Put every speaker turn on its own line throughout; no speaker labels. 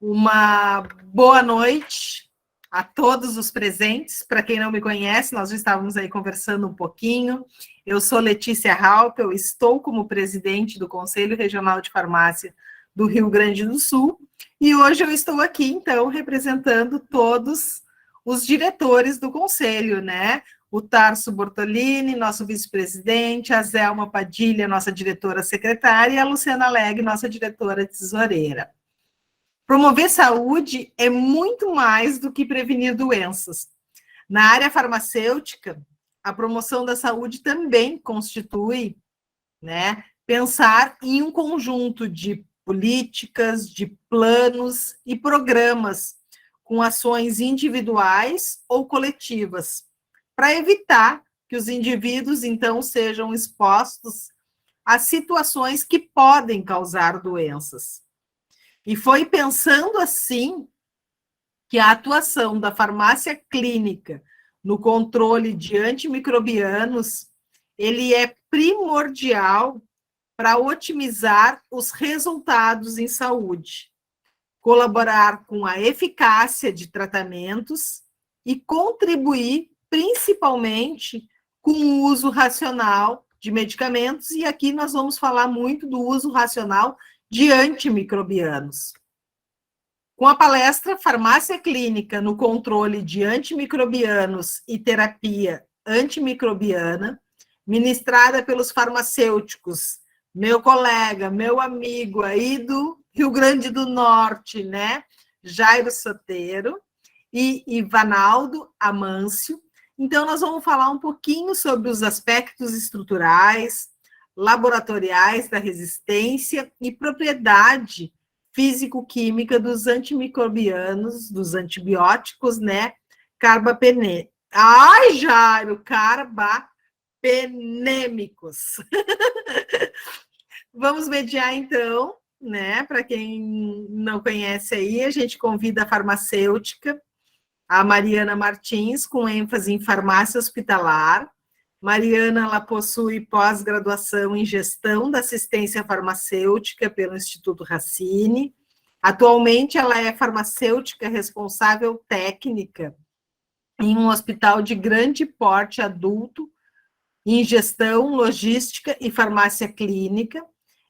Uma boa noite a todos os presentes. Para quem não me conhece, nós já estávamos aí conversando um pouquinho. Eu sou Letícia Halpel, estou como presidente do Conselho Regional de Farmácia do Rio Grande do Sul, e hoje eu estou aqui, então, representando todos os diretores do Conselho, né? O Tarso Bortolini, nosso vice-presidente, a Zelma Padilha, nossa diretora secretária, e a Luciana Legge, nossa diretora tesoureira. Promover saúde é muito mais do que prevenir doenças. Na área farmacêutica, a promoção da saúde também constitui, né, pensar em um conjunto de políticas, de planos e programas com ações individuais ou coletivas, para evitar que os indivíduos, então, sejam expostos a situações que podem causar doenças. E foi pensando assim que a atuação da farmácia clínica no controle de antimicrobianos, ele é primordial para otimizar os resultados em saúde, colaborar com a eficácia de tratamentos e contribuir principalmente com o uso racional de medicamentos, e aqui nós vamos falar muito do uso racional de antimicrobianos. Com a palestra Farmácia Clínica no Controle de Antimicrobianos e Terapia Antimicrobiana, ministrada pelos farmacêuticos, meu colega, meu amigo aí do Rio Grande do Norte, né? Jairo Soteiro e Ivanaldo Amâncio. Então, nós vamos falar um pouquinho sobre os aspectos estruturais, laboratoriais da resistência e propriedade físico-química dos antimicrobianos, dos antibióticos, né? Carbapené. Ai, Jairo, carbapenêmicos. Vamos mediar, então, né? Para quem não conhece aí, a gente convida a farmacêutica, a Mariana Martins, com ênfase em farmácia hospitalar. Mariana, ela possui pós-graduação em gestão da assistência farmacêutica pelo Instituto Racine. Atualmente, ela é farmacêutica responsável técnica em um hospital de grande porte adulto, em gestão, logística e farmácia clínica.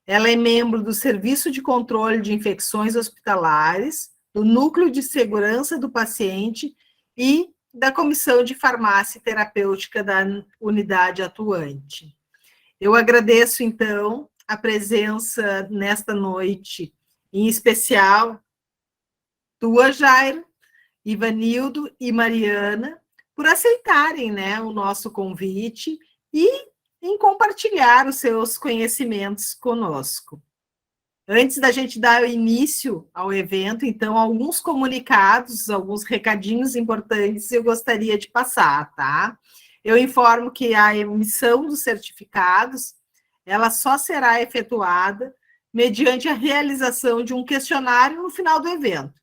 Ela é membro do Serviço de Controle de Infecções Hospitalares, do Núcleo de Segurança do Paciente e da Comissão de Farmácia Terapêutica da unidade atuante. Eu agradeço, então, a presença nesta noite, em especial, tua, Jairo, Ivanildo e Mariana, por aceitarem, né, o nosso convite e em compartilhar os seus conhecimentos conosco. Antes da gente dar início ao evento, então, alguns comunicados, alguns recadinhos importantes eu gostaria de passar, tá? Eu informo que a emissão dos certificados, ela só será efetuada mediante a realização de um questionário no final do evento.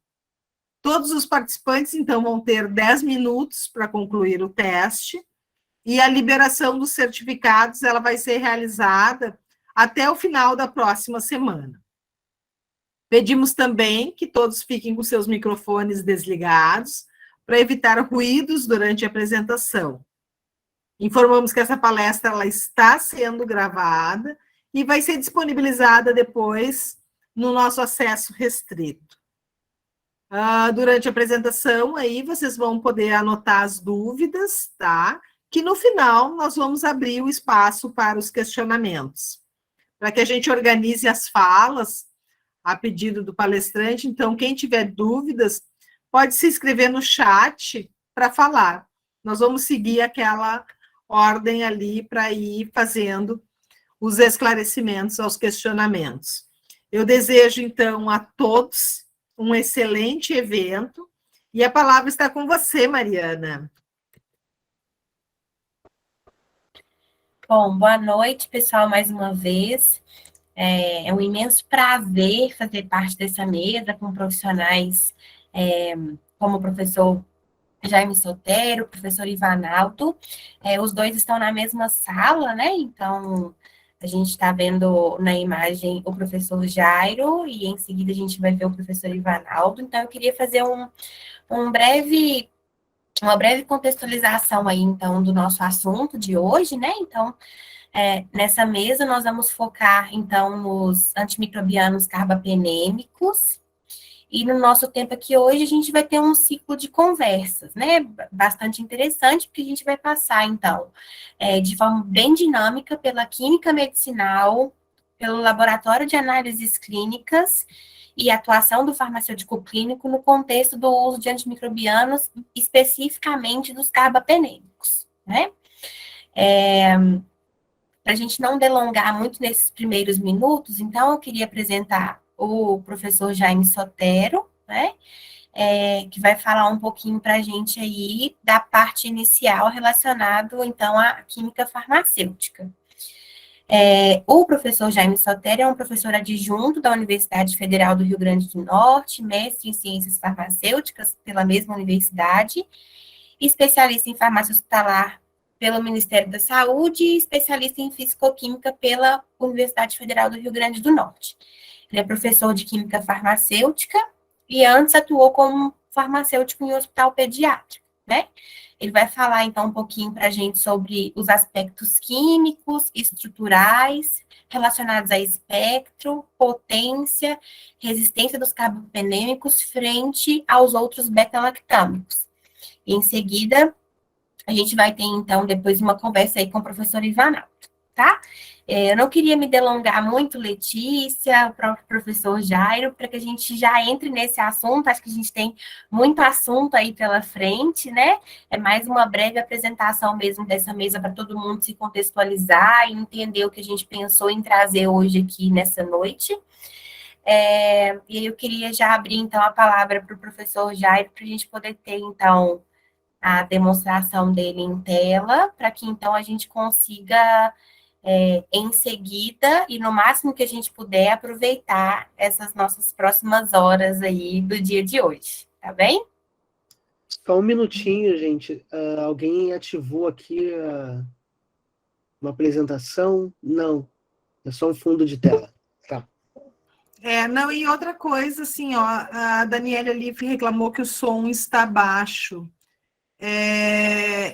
Todos os participantes, então, vão ter 10 minutos para concluir o teste, e a liberação dos certificados, ela vai ser realizada até o final da próxima semana. Pedimos também que todos fiquem com seus microfones desligados para evitar ruídos durante a apresentação. Informamos que essa palestra ela está sendo gravada e vai ser disponibilizada depois no nosso acesso restrito. Durante a apresentação, aí vocês vão poder anotar as dúvidas, tá? Que no final nós vamos abrir o espaço para os questionamentos. Para que a gente organize as falas a pedido do palestrante, então, quem tiver dúvidas, pode se inscrever no chat para falar. Nós vamos seguir aquela ordem ali para ir fazendo os esclarecimentos aos questionamentos. Eu desejo, então, a todos um excelente evento, e a palavra está com você, Mariana.
Bom, boa noite, pessoal, mais uma vez. É um imenso prazer fazer parte dessa mesa com profissionais como o professor Jaime Sotero, o professor Ivanaldo. Os dois estão na mesma sala, né? Então, A gente está vendo na imagem o professor Jairo e em seguida a gente vai ver o professor Ivanaldo. Então, eu queria fazer uma breve contextualização aí, então, do nosso assunto de hoje, né? Então, nessa mesa nós vamos focar, então, nos antimicrobianos carbapenêmicos. E no nosso tempo aqui hoje, a gente vai ter um ciclo de conversas, né? Bastante interessante, porque a gente vai passar, então, de forma bem dinâmica pela química medicinal, pelo laboratório de análises clínicas e atuação do farmacêutico clínico no contexto do uso de antimicrobianos, especificamente dos carbapenêmicos, né? Para a gente não delongar muito nesses primeiros minutos, então eu queria apresentar o professor Jaime Sotero, né? Que vai falar um pouquinho para a gente aí da parte inicial relacionado, então, à química farmacêutica. O professor Jaime Sotero é um professor adjunto da Universidade Federal do Rio Grande do Norte, mestre em ciências farmacêuticas pela mesma universidade, especialista em farmácia hospitalar pelo Ministério da Saúde e especialista em fisicoquímica pela Universidade Federal do Rio Grande do Norte. Ele é professor de química farmacêutica e antes atuou como farmacêutico em um hospital pediátrico, né? Ele vai falar, então, um pouquinho para a gente sobre os aspectos químicos, estruturais, relacionados a espectro, potência, resistência dos carbapenêmicos frente aos outros beta-lactâmicos. Em seguida, a gente vai ter, então, depois uma conversa aí com o professor Ivanaldo, tá? Eu não queria me delongar muito, Letícia, o próprio professor Jairo, para que a gente já entre nesse assunto. Acho que a gente tem muito assunto aí pela frente, né? É mais uma breve apresentação mesmo dessa mesa para todo mundo se contextualizar e entender o que a gente pensou em trazer hoje aqui nessa noite. E aí eu queria já abrir, então, a palavra para o professor Jairo, para a gente poder ter, então, a demonstração dele em tela, para que, então, a gente consiga em seguida, e no máximo que a gente puder, aproveitar essas nossas próximas horas aí do dia de hoje, tá bem?
Só um minutinho, gente. Alguém ativou aqui uma apresentação? Não, é só um fundo de tela. Tá.
Não, e outra coisa, assim, ó, a Daniela ali reclamou que o som está baixo.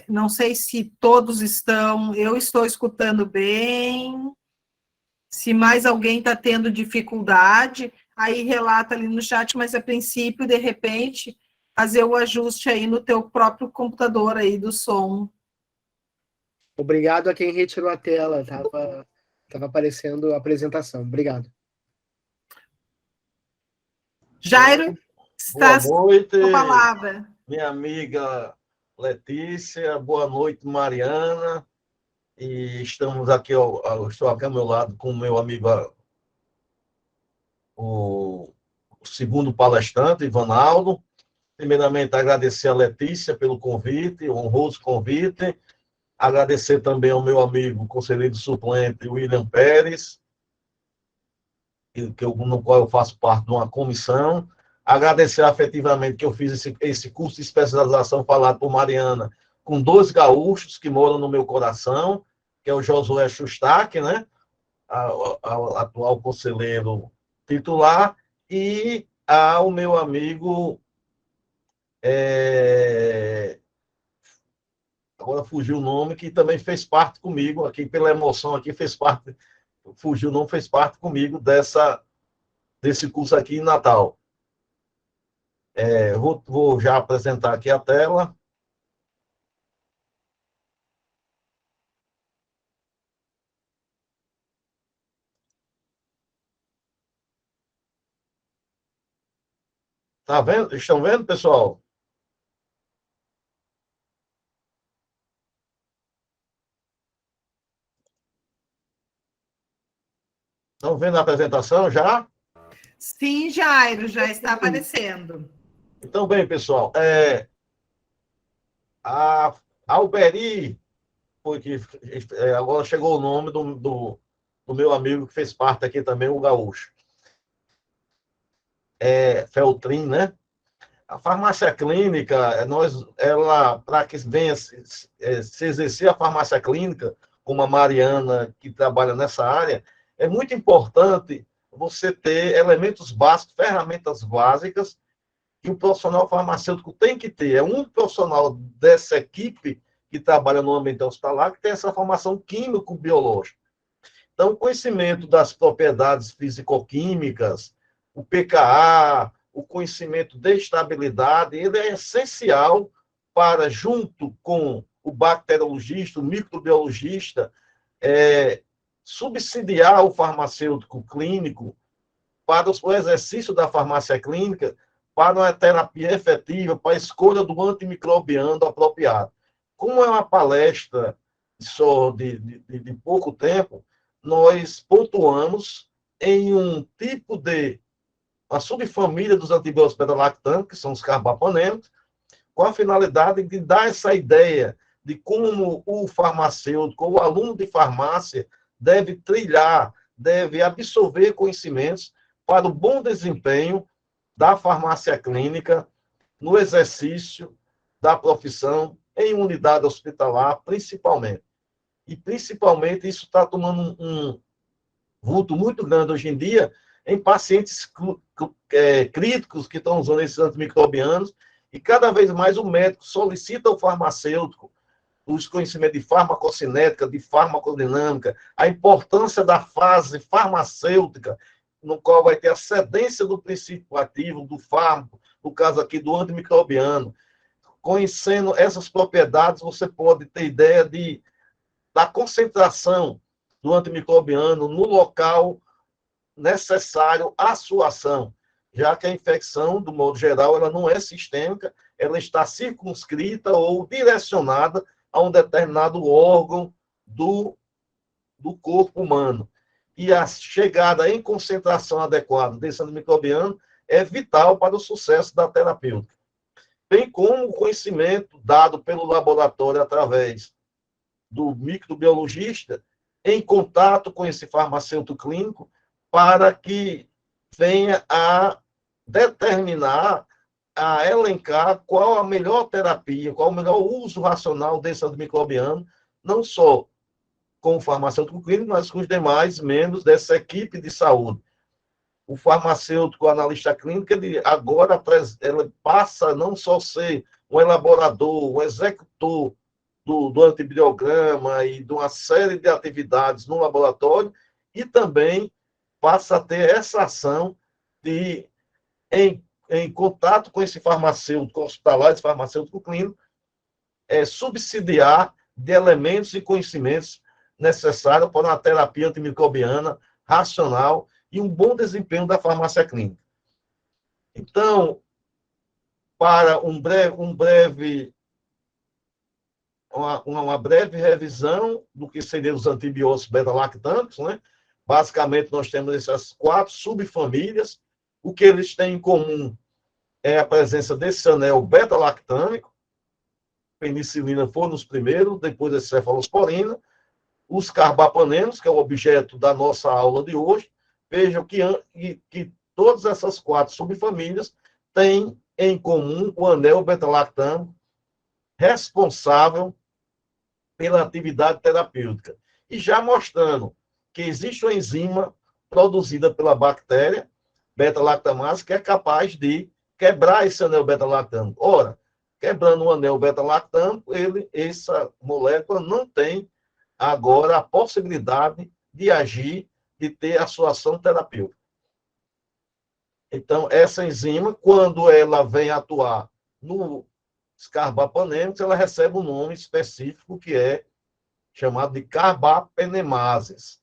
Não sei se todos estão, eu estou escutando bem, se mais alguém está tendo dificuldade, aí relata ali no chat, mas a princípio, de repente, fazer o ajuste aí no teu próprio computador aí do som.
Obrigado a quem retirou a tela, tava aparecendo a apresentação. Obrigado.
Jairo, estás
boa noite,
com a palavra.
Minha amiga Letícia, boa noite, Mariana. E estamos aqui, estou aqui ao meu lado com o meu amigo, o segundo palestrante, Ivanaldo. Primeiramente, agradecer a Letícia pelo convite, o honroso convite. Agradecer também ao meu amigo, conselheiro suplente, William Pérez, no qual eu faço parte de uma comissão. Agradecer afetivamente que eu fiz esse curso de especialização falado por Mariana, com 2 gaúchos que moram no meu coração, que é o Josué Schustack, né? O atual conselheiro titular, e ao meu amigo, agora fugiu o nome, que também fez parte comigo, aqui pela emoção, aqui fez parte, fugiu o nome, fez parte comigo desse curso aqui em Natal. Vou já apresentar aqui a tela. Tá vendo? Estão vendo, pessoal? Estão vendo a apresentação já?
Sim, Jairo, já está aparecendo.
Então, bem, pessoal, a Alberi, porque agora chegou o nome do meu amigo que fez parte aqui também, o Gaúcho. Feltrin, né? A farmácia clínica, ela, para que venha se exercer a farmácia clínica, como a Mariana, que trabalha nessa área, é muito importante você ter elementos básicos, ferramentas básicas, que o profissional farmacêutico tem que ter. É um profissional dessa equipe que trabalha no ambiente hospitalar que tem essa formação químico-biológica. Então, o conhecimento das propriedades físico-químicas, o pKa, o conhecimento de estabilidade, ele é essencial para, junto com o bacteriologista, o microbiologista, subsidiar o farmacêutico clínico para o exercício da farmácia clínica, para uma terapia efetiva, para a escolha do antimicrobiano apropriado. Como é uma palestra só de pouco tempo, nós pontuamos em um tipo de uma subfamília dos antibióticos beta-lactâmicos, que são os carbapenêmicos, com a finalidade de dar essa ideia de como o farmacêutico, o aluno de farmácia, deve trilhar, deve absorver conhecimentos para o bom desempenho da farmácia clínica no exercício da profissão em unidade hospitalar, principalmente. E, principalmente, isso está tomando um vulto muito grande hoje em dia em pacientes críticos que estão usando esses antimicrobianos, e cada vez mais o médico solicita ao farmacêutico os conhecimentos de farmacocinética, de farmacodinâmica, a importância da fase farmacêutica, no qual vai ter a cedência do princípio ativo do fármaco, no caso aqui do antimicrobiano. Conhecendo essas propriedades, você pode ter ideia da concentração do antimicrobiano no local necessário à sua ação, já que a infecção, do modo geral, ela não é sistêmica, ela está circunscrita ou direcionada a um determinado órgão do corpo humano. E a chegada em concentração adequada desse antimicrobiano é vital para o sucesso da terapêutica. Bem como o conhecimento dado pelo laboratório através do microbiologista em contato com esse farmacêutico clínico para que venha a determinar, a elencar qual a melhor terapia, qual o melhor uso racional desse antimicrobiano, não só com o farmacêutico clínico, mas com os demais membros dessa equipe de saúde. O farmacêutico analista clínico, ele agora ele passa a não só ser um elaborador, um executor do antibiograma e de uma série de atividades no laboratório, e também passa a ter essa ação de, em contato com esse farmacêutico hospitalar, esse farmacêutico clínico, subsidiar de elementos e conhecimentos necessários para uma terapia antimicrobiana racional e um bom desempenho da farmácia clínica. Então, para uma breve revisão do que seriam os antibióticos beta-lactâmicos, né? Basicamente, nós temos essas 4 subfamílias. O que eles têm em comum é a presença desse anel beta-lactâmico. Penicilina foi nos primeiros, depois a cefalosporina. Os carbapenêmicos, que é o objeto da nossa aula de hoje. Vejam que todas essas 4 subfamílias têm em comum o anel beta-lactâmico responsável pela atividade terapêutica. E já mostrando que existe uma enzima produzida pela bactéria beta-lactamase que é capaz de quebrar esse anel beta-lactâmico. Ora, quebrando o anel beta-lactâmico, essa molécula não tem agora a possibilidade de agir, de ter a sua ação terapêutica. Então, essa enzima, quando ela vem atuar nos carbapenêmicos, ela recebe um nome específico que é chamado de carbapenemases.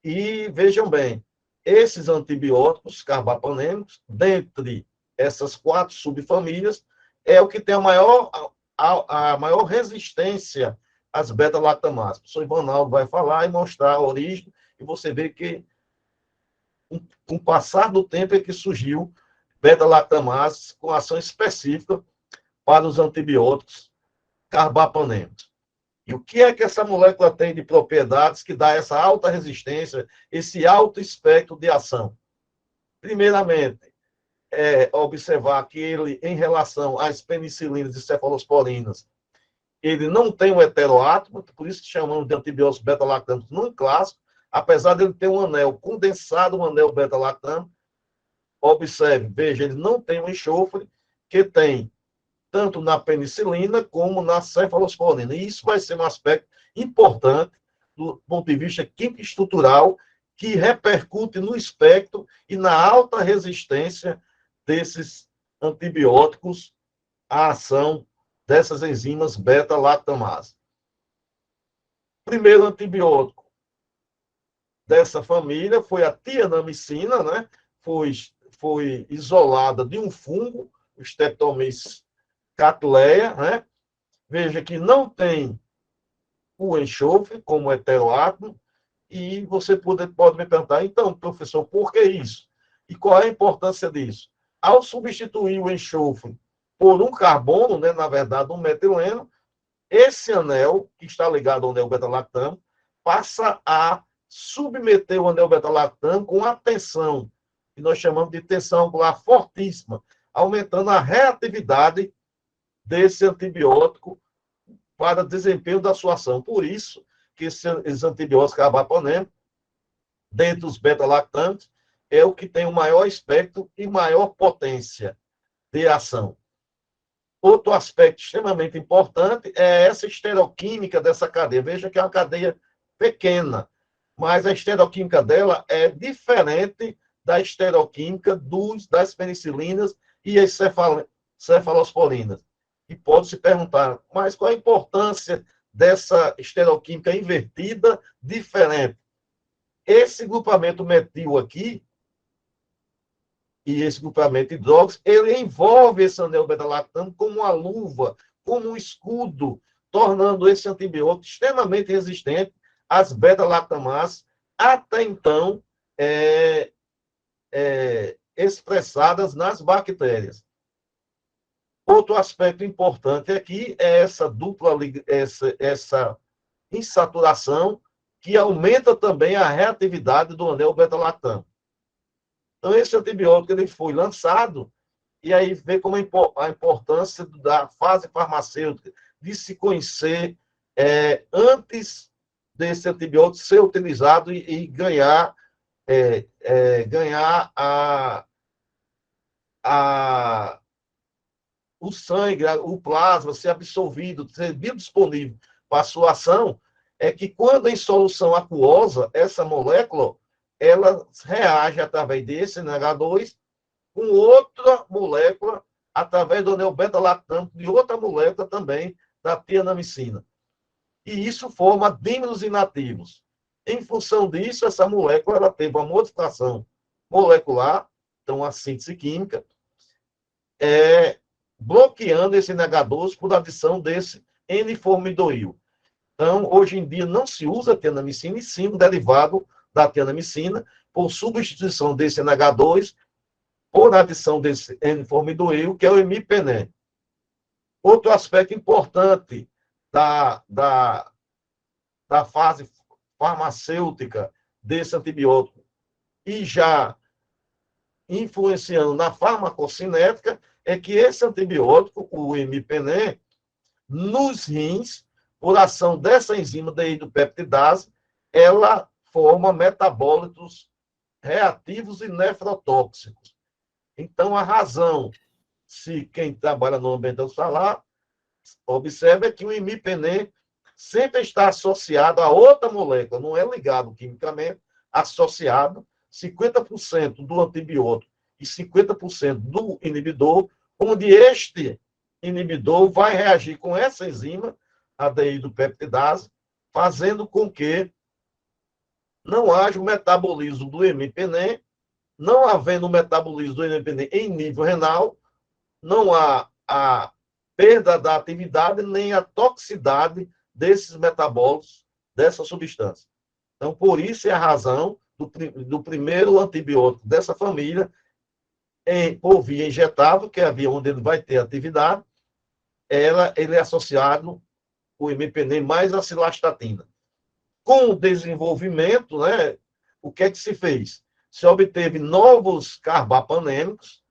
E vejam bem, esses antibióticos carbapenêmicos, dentre essas 4 subfamílias, é o que tem a maior resistência às beta-lactamases. O professor Ivanaldo vai falar e mostrar a origem, e você vê que, com o passar do tempo, é que surgiu beta-lactamases com ação específica para os antibióticos carbapenêmicos. E o que é que essa molécula tem de propriedades que dá essa alta resistência, esse alto espectro de ação? Primeiramente, observar que ele, em relação às penicilinas e cefalosporinas, ele não tem um heteroátomo, por isso que chamamos de antibióticos beta-lactâmicos não clássico, apesar dele ter um anel condensado, um anel beta-lactâmico. Observe, veja, ele não tem um enxofre que tem tanto na penicilina como na cefalosporina. E isso vai ser um aspecto importante do ponto de vista químico estrutural que repercute no espectro e na alta resistência desses antibióticos à ação dessas enzimas beta-lactamase. Primeiro antibiótico dessa família foi a tianamicina, né? Foi isolada de um fungo, o Streptomyces cattleya, né? Veja que não tem o enxofre como heteroátomo, e você pode me perguntar, então, professor, por que isso? E qual é a importância disso? Ao substituir o enxofre por um carbono, né, na verdade, um metileno, esse anel, que está ligado ao anel beta-lactâmico, passa a submeter o anel beta-lactâmico com a tensão, que nós chamamos de tensão angular fortíssima, aumentando a reatividade desse antibiótico para desempenho da sua ação. Por isso que esses antibióticos carbaponêmicos, dentre os beta-lactâmicos, é o que tem o maior espectro e maior potência de ação. Outro aspecto extremamente importante é essa estereoquímica dessa cadeia. Veja que é uma cadeia pequena, mas a estereoquímica dela é diferente da estereoquímica das penicilinas e as cefalosporinas. E pode se perguntar, mas qual a importância dessa estereoquímica invertida diferente? Esse grupamento metil aqui, e esse grupamento hidróxido, ele envolve esse anel beta-lactâmico como uma luva, como um escudo, tornando esse antibiótico extremamente resistente às beta-lactamases, até então expressadas nas bactérias. Outro aspecto importante aqui é essa dupla, essa insaturação, que aumenta também a reatividade do anel beta-lactâmico. Então, esse antibiótico ele foi lançado, e aí vê como a importância da fase farmacêutica, de se conhecer antes desse antibiótico ser utilizado e ganhar o sangue, o plasma ser absorvido, ser biodisponível para a sua ação, é que quando em solução aquosa, essa molécula, ela reage através desse NH2 com outra molécula, através do anel beta-lactâmico, de outra molécula também, da tianamicina. E isso forma dímeros inativos. Em função disso, essa molécula ela teve uma modificação molecular, então a síntese química, bloqueando esse NH2 por adição desse N-formidoril. Então, hoje em dia, não se usa a tianamicina, e sim o derivado da tianamicina, por substituição desse NH2 por adição desse N-formidoril, que é o imipenem. Outro aspecto importante da fase farmacêutica desse antibiótico, e já influenciando na farmacocinética, é que esse antibiótico, o imipenem, nos rins, por ação dessa enzima deidropeptidase, ela forma metabólitos reativos e nefrotóxicos. Então, a razão, se quem trabalha no ambiente hospitalar, observa que o imipenem sempre está associado a outra molécula, não é ligado quimicamente, associado 50% do antibiótico e 50% do inibidor, onde este inibidor vai reagir com essa enzima, a deidropeptidase, fazendo com que não haja o metabolismo do imipenem. Não havendo o metabolismo do imipenem em nível renal, não há a perda da atividade nem a toxicidade desses metabólitos, dessa substância. Então, por isso é a razão do primeiro antibiótico dessa família, por via injetável, que é a via onde ele vai ter atividade, ele é associado, o imipenem, mais a cilastatina. Com o desenvolvimento, né, o que é que se fez? Se obteve novos carbapanêmicos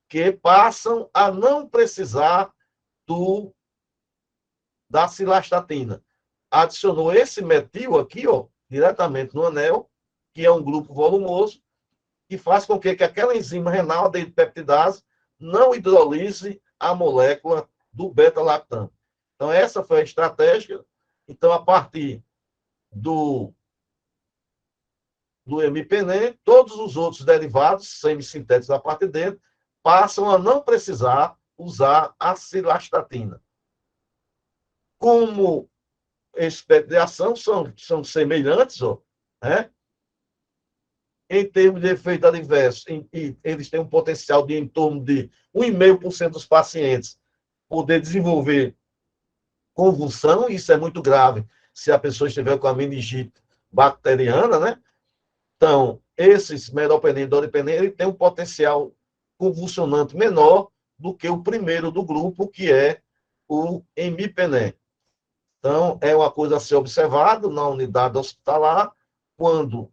que passam a não precisar da cilastatina. Adicionou esse metil aqui, ó, diretamente no anel, que é um grupo volumoso, que faz com que aquela enzima renal, a deidropeptidase, não hidrolise a molécula do beta-lactano. Então, essa foi a estratégia. Então, a partir do imipenem, todos os outros derivados semissintéticos da parte de dentro passam a não precisar usar a cilastatina. Como espécie de ação são semelhantes, ó, né? Em termos de efeito adverso, eles têm um potencial de em torno de 1,5% dos pacientes poder desenvolver convulsão, e isso é muito grave se a pessoa estiver com a meningite bacteriana, né? Então, esses meropenem e doripenem, ele tem um potencial convulsionante menor do que o primeiro do grupo, que é o imipenem. Então, é uma coisa a ser observada na unidade hospitalar, quando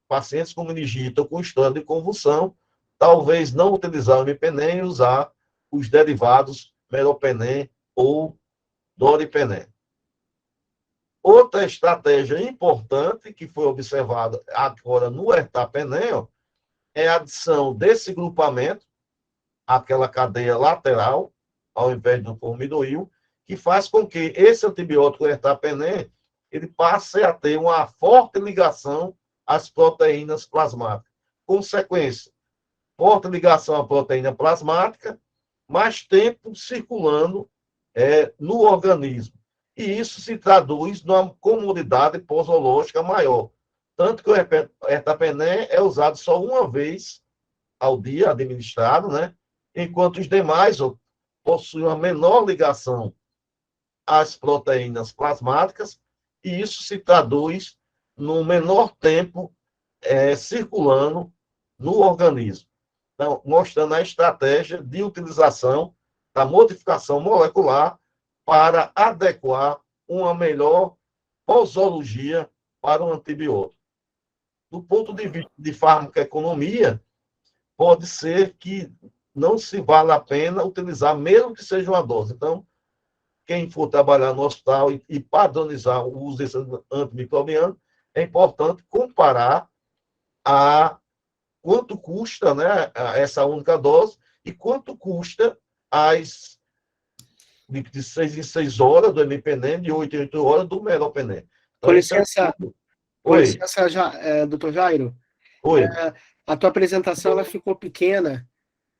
pacientes com meningite ou com história de convulsão, talvez não utilizar o imipenem e usar os derivados meropenem ou doripenem. Outra estratégia importante que foi observada agora no ertapenem é a adição desse grupamento àquela cadeia lateral, ao invés do formidoil, que faz com que esse antibiótico ertapenem ele passe a ter uma forte ligação às proteínas plasmáticas. Consequência, forte ligação à proteína plasmática, mais tempo circulando no organismo. E isso se traduz numa comorbidade posológica maior. Tanto que o ertapenem é usado só uma vez ao dia, administrado, né? Enquanto os demais possuem uma menor ligação às proteínas plasmáticas, e isso se traduz no menor tempo circulando no organismo. Então, mostrando a estratégia de utilização da modificação molecular para adequar uma melhor posologia para o antibiótico. Do ponto de vista de farmacoeconomia, pode ser que não se vale a pena utilizar, mesmo que seja uma dose. Então, quem for trabalhar no hospital e padronizar o uso desse antimicrobiano, é importante comparar a quanto custa, né, essa única dose e quanto custa as de 6 em 6 horas do imipenem, de 8 em 8 horas do meropenem. Então,
Com licença,
Oi.
doutor Jairo.
Oi.
A tua apresentação ela ficou pequena.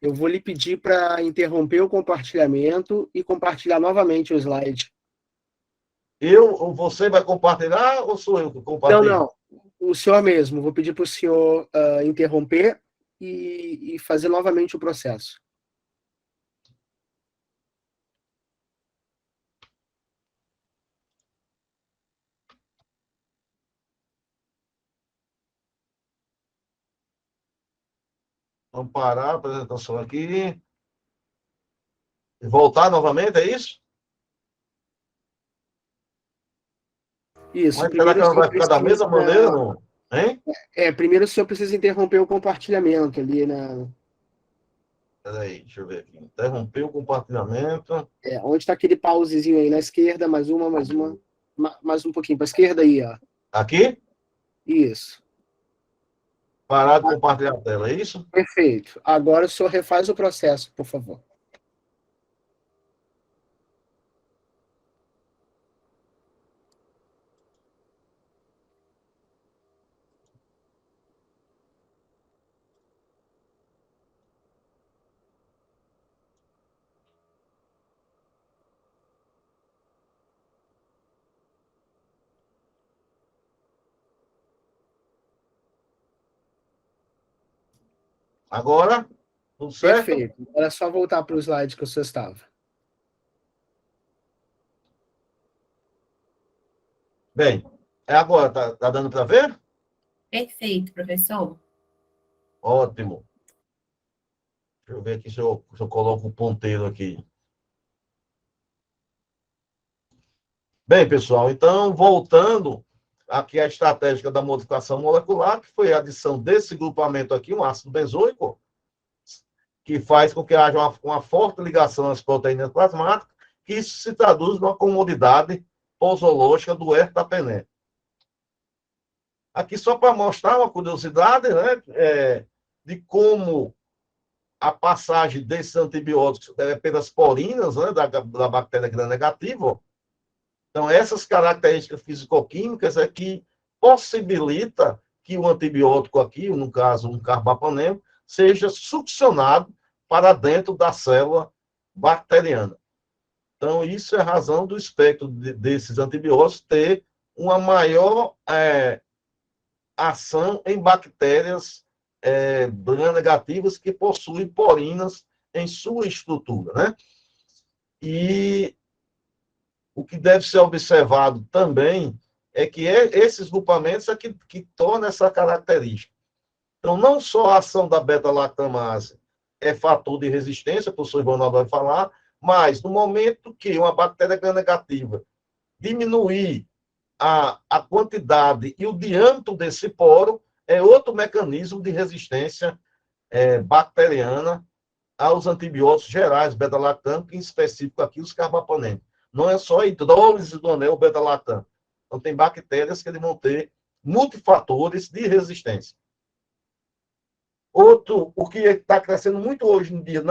Eu vou lhe pedir para interromper o compartilhamento e compartilhar novamente o slide.
Você vai compartilhar ou sou eu que compartilho?
Não. O senhor mesmo. Vou pedir para o senhor interromper e fazer novamente o processo.
Vamos parar a apresentação aqui. E voltar novamente, é isso?
Isso.
Mas será que ela vai ficar da mesma maneira, não? Hein?
Primeiro o senhor precisa interromper o compartilhamento ali na...
Peraí, deixa eu ver aqui. Interromper o compartilhamento.
Onde está aquele pausezinho aí? Na esquerda, mais um pouquinho. Para a esquerda aí, ó.
Aqui?
Isso.
Parar de compartilhar a tela, é isso?
Perfeito. Agora o senhor refaz o processo, por favor.
Agora, tudo certo?
Perfeito. Agora é só voltar para o slide que o senhor estava.
Bem, agora, tá dando para ver?
Perfeito, professor.
Ótimo. Deixa eu ver aqui se eu coloco o ponteiro aqui. Bem, pessoal, então, voltando aqui à estratégia da modificação molecular, que foi a adição desse grupamento aqui, um ácido benzoico, que faz com que haja uma forte ligação às proteínas plasmáticas que isso se traduz numa comorbidade posológica do ertapenem. Aqui só para mostrar uma curiosidade, né, de como a passagem desses antibióticos pelas porinas, né, da bactéria gram-negativa. Então, essas características fisicoquímicas é que possibilita que o antibiótico aqui, no caso um carbapenem, seja succionado para dentro da célula bacteriana. Então, isso é a razão do espectro desses antibióticos ter uma maior ação em bactérias gram-negativas que possuem porinas em sua estrutura, né? E o que deve ser observado também é que esses grupamentos é que tornam essa característica. Então, não só a ação da beta-lactamase é fator de resistência, o professor Ronaldo vai falar, mas no momento que uma bactéria gram-negativa diminuir a quantidade e o diâmetro desse poro, é outro mecanismo de resistência bacteriana aos antibióticos gerais, beta-lactam, em específico aqui os carbapenem. Não é só a hidrólise do anel beta-lactam. Então, tem bactérias que eles vão ter multifatores de resistência. Outro, o que está crescendo muito hoje em dia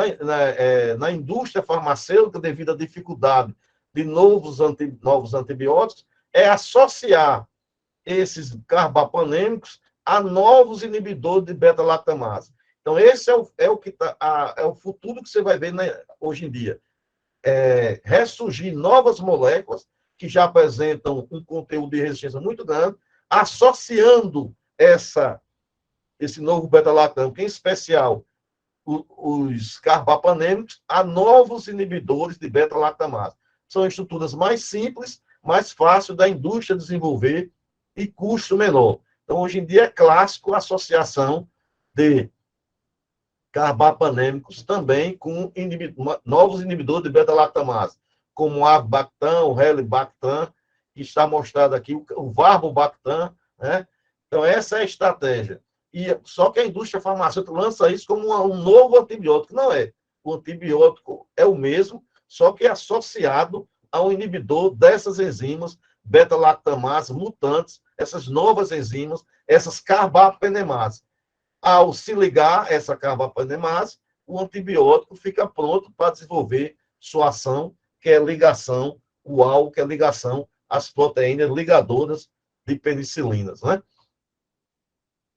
na indústria farmacêutica, devido à dificuldade de novos antibióticos, é associar esses carbapenêmicos a novos inibidores de beta-lactamase. Então, esse é o futuro que você vai ver hoje em dia. Ressurgir novas moléculas que já apresentam um conteúdo de resistência muito grande, associando esse novo beta-lactam, que em especial os carbapenêmicos, a novos inibidores de beta-lactamase. São estruturas mais simples, mais fácil da indústria desenvolver e custo menor. Então, hoje em dia é clássico a associação de carbapenêmicos também com novos inibidores de beta-lactamase, como o Avibactam, o Helibactam, que está mostrado aqui, o Varbobactam, né? Então, essa é a estratégia. Só que a indústria farmacêutica lança isso como um novo antibiótico. Não é. O antibiótico é o mesmo, só que é associado a um inibidor dessas enzimas beta-lactamase mutantes, essas novas enzimas, essas carbapenemases. Ao se ligar essa carbapenemase, o antibiótico fica pronto para desenvolver sua ação, que é ligação, o AL, que é ligação às proteínas ligadoras de penicilinas, né?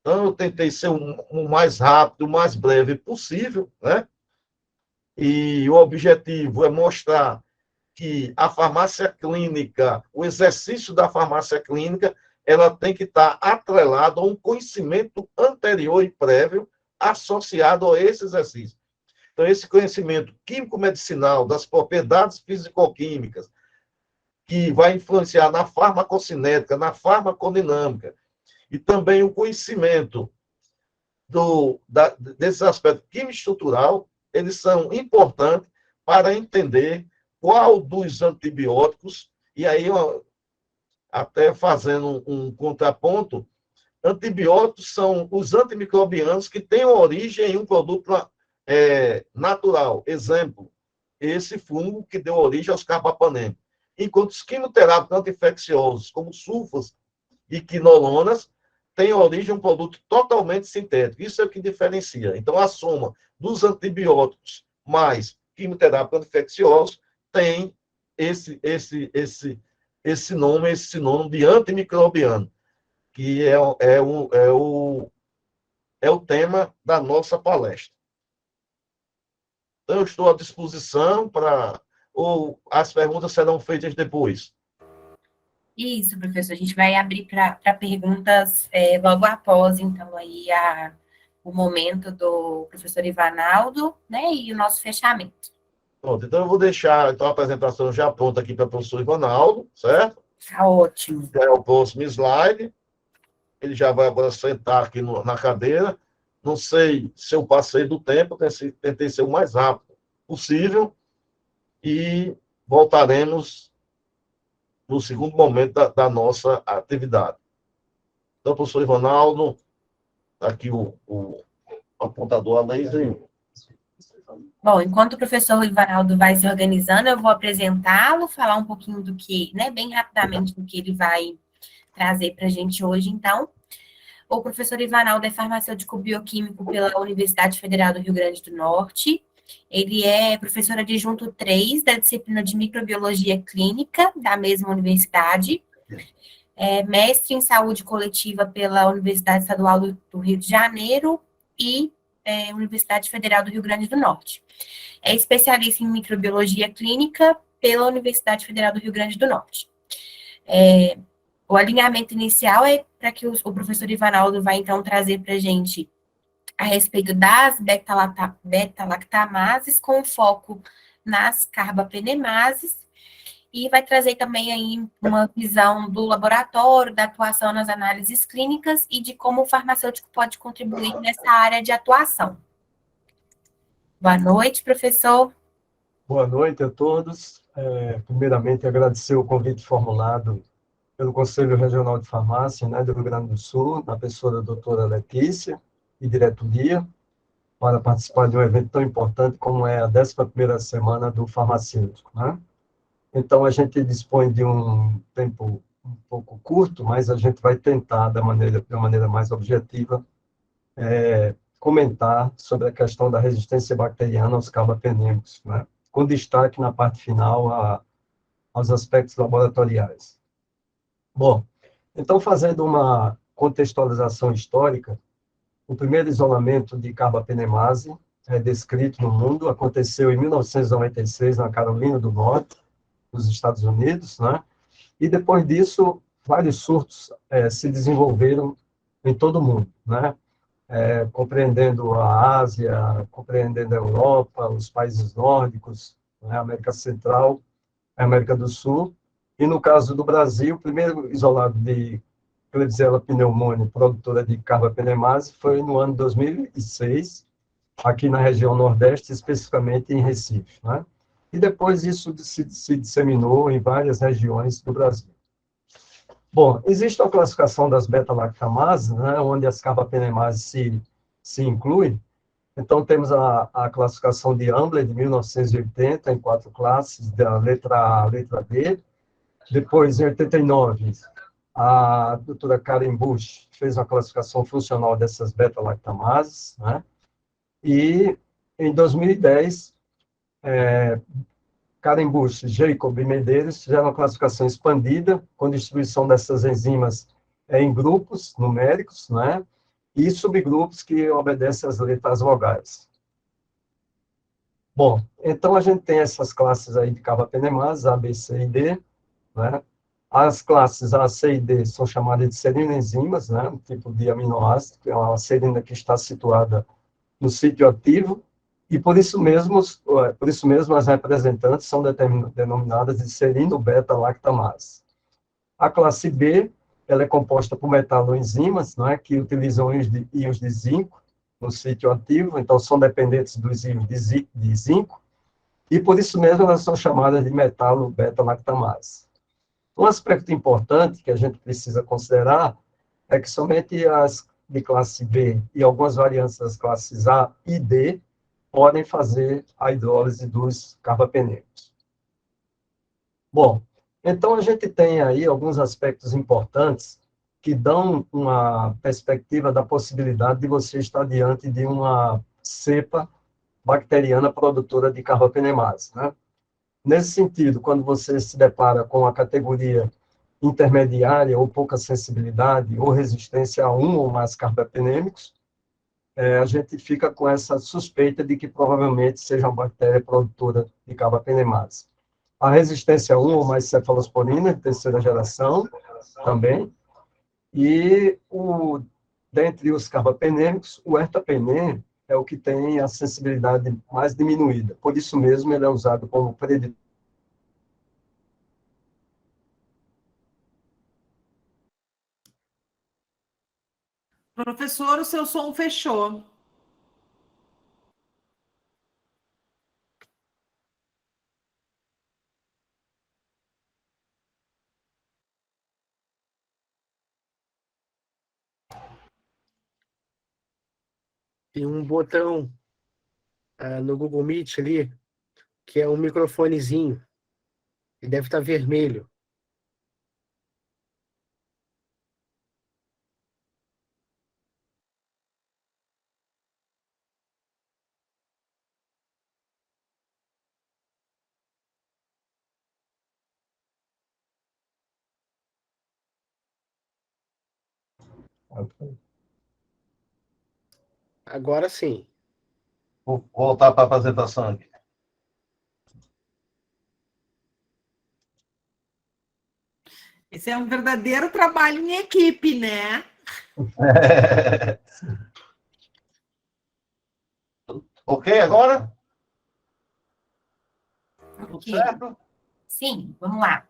Então, eu tentei ser o mais rápido, o mais breve possível, né? E o objetivo é mostrar que a farmácia clínica, o exercício da farmácia clínica, ela tem que estar atrelada a um conhecimento anterior e prévio associado a esse exercício. Então, esse conhecimento químico-medicinal das propriedades fisicoquímicas, que vai influenciar na farmacocinética, na farmacodinâmica, e também o conhecimento desse aspecto químico-estrutural, eles são importantes para entender qual dos antibióticos, e aí, até fazendo um contraponto, antibióticos são os antimicrobianos que têm origem em um produto natural. Exemplo, esse fungo que deu origem aos carbapenêmicos. Enquanto os quimioterápicos anti-infecciosos, como sulfas e quinolonas, têm origem em um produto totalmente sintético. Isso é o que diferencia. Então, a soma dos antibióticos mais quimioterápicos anti-infecciosos tem esse sinônimo de antimicrobiano, que é o tema da nossa palestra. Então, eu estou à disposição ou as perguntas serão feitas depois.
Isso, professor, a gente vai abrir para perguntas logo após, então, aí o momento do professor Ivanaldo, né, e o nosso fechamento.
Pronto, então eu vou deixar a apresentação já pronta aqui para o professor Ivanaldo, certo?
Tá ótimo.
Já é o próximo slide. Ele já vai agora sentar aqui na cadeira. Não sei se eu passei do tempo, tentei ser o mais rápido possível e voltaremos no segundo momento da nossa atividade. Então, professor Ivanaldo, aqui o apontador a laser.
Bom, enquanto o professor Ivanaldo vai se organizando, eu vou apresentá-lo, falar um pouquinho do que, né, bem rapidamente do que ele vai trazer para a gente hoje, então. O professor Ivanaldo é farmacêutico bioquímico pela Universidade Federal do Rio Grande do Norte. Ele é professor adjunto 3 da disciplina de microbiologia clínica da mesma universidade. É mestre em saúde coletiva pela Universidade Estadual do Rio de Janeiro e Universidade Federal do Rio Grande do Norte. É especialista em microbiologia clínica pela Universidade Federal do Rio Grande do Norte. O alinhamento inicial é para que o professor Ivanaldo vai, então, trazer para a gente a respeito das beta-lactamases, com foco nas carbapenemases, e vai trazer também aí uma visão do laboratório, da atuação nas análises clínicas e de como o farmacêutico pode contribuir nessa área de atuação. Boa noite, professor.
Boa noite a todos. Primeiramente, agradecer o convite formulado pelo Conselho Regional de Farmácia, né, do Rio Grande do Sul, na pessoa da doutora Letícia e diretoria, para participar de um evento tão importante como é a 11ª Semana do Farmacêutico, né? Então, a gente dispõe de um tempo um pouco curto, mas a gente vai tentar, da maneira mais objetiva, comentar sobre a questão da resistência bacteriana aos carbapenêmicos, né? Com destaque na parte final aos aspectos laboratoriais. Bom, então, fazendo uma contextualização histórica, o primeiro isolamento de carbapenemase descrito no mundo aconteceu em 1996, na Carolina do Norte, nos Estados Unidos, né? E depois disso, vários surtos se desenvolveram em todo o mundo, né? Compreendendo a Ásia, compreendendo a Europa, os países nórdicos, né? A América Central, a América do Sul. E no caso do Brasil, o primeiro isolado de Klebsiella pneumoniae, produtora de carbapenemase, foi no ano 2006, aqui na região Nordeste, especificamente em Recife, né? E depois isso se disseminou em várias regiões do Brasil. Bom, existe a classificação das beta-lactamases, né, onde as carbapenemases se incluem. Então, temos a classificação de Ambler, de 1980, em 4 classes, da letra A à letra D. Depois, em 89, a doutora Karen Bush fez uma classificação funcional dessas beta-lactamases, né? E, em 2010, Karen Bush, Jacob e Medeiros fizeram uma classificação expandida, com distribuição dessas enzimas em grupos numéricos, né? E subgrupos que obedecem às letras vogais. Bom, então a gente tem essas classes aí de carbapenemases, A, B, C e D, né? As classes A, C e D são chamadas de serinoenzimas, né? Um tipo de aminoácido, que é uma serina que está situada no sítio ativo, e por isso mesmo as representantes são denominadas de serino-beta-lactamase. A classe B, ela é composta por metaloenzimas, não é, que utilizam íons de zinco no sítio ativo, então são dependentes dos íons de zinco, e por isso mesmo elas são chamadas de metalo-beta-lactamase. Um aspecto importante que a gente precisa considerar é que somente as de classe B e algumas variantes das classes A e D podem fazer a hidrólise dos carbapenêmicos. Bom, então a gente tem aí alguns aspectos importantes que dão uma perspectiva da possibilidade de você estar diante de uma cepa bacteriana produtora de carbapenemase, né? Nesse sentido, quando você se depara com a categoria intermediária ou pouca sensibilidade ou resistência a um ou mais carbapenêmicos, a gente fica com essa suspeita de que provavelmente seja uma bactéria produtora de carbapenemase. A resistência a um ou mais cefalosporina, de terceira geração, também, e dentre os carbapenêmicos, o ertapenem é o que tem a sensibilidade mais diminuída. Por isso mesmo, ele é usado como preditor.
Professor, o seu som fechou.
Tem um botão no Google Meet ali, que é um microfonezinho. Ele deve estar vermelho. Agora sim.
Vou voltar para a apresentação aqui.
Esse é um verdadeiro trabalho em equipe, né?
Ok, agora? Tudo
Ok.
certo?
Sim, vamos lá.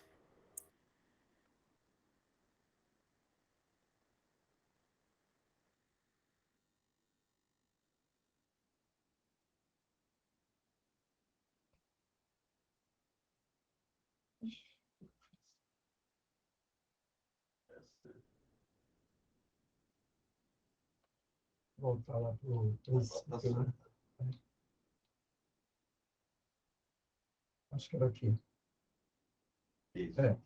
Voltar lá para o princípio, né? Acho que era aqui. É.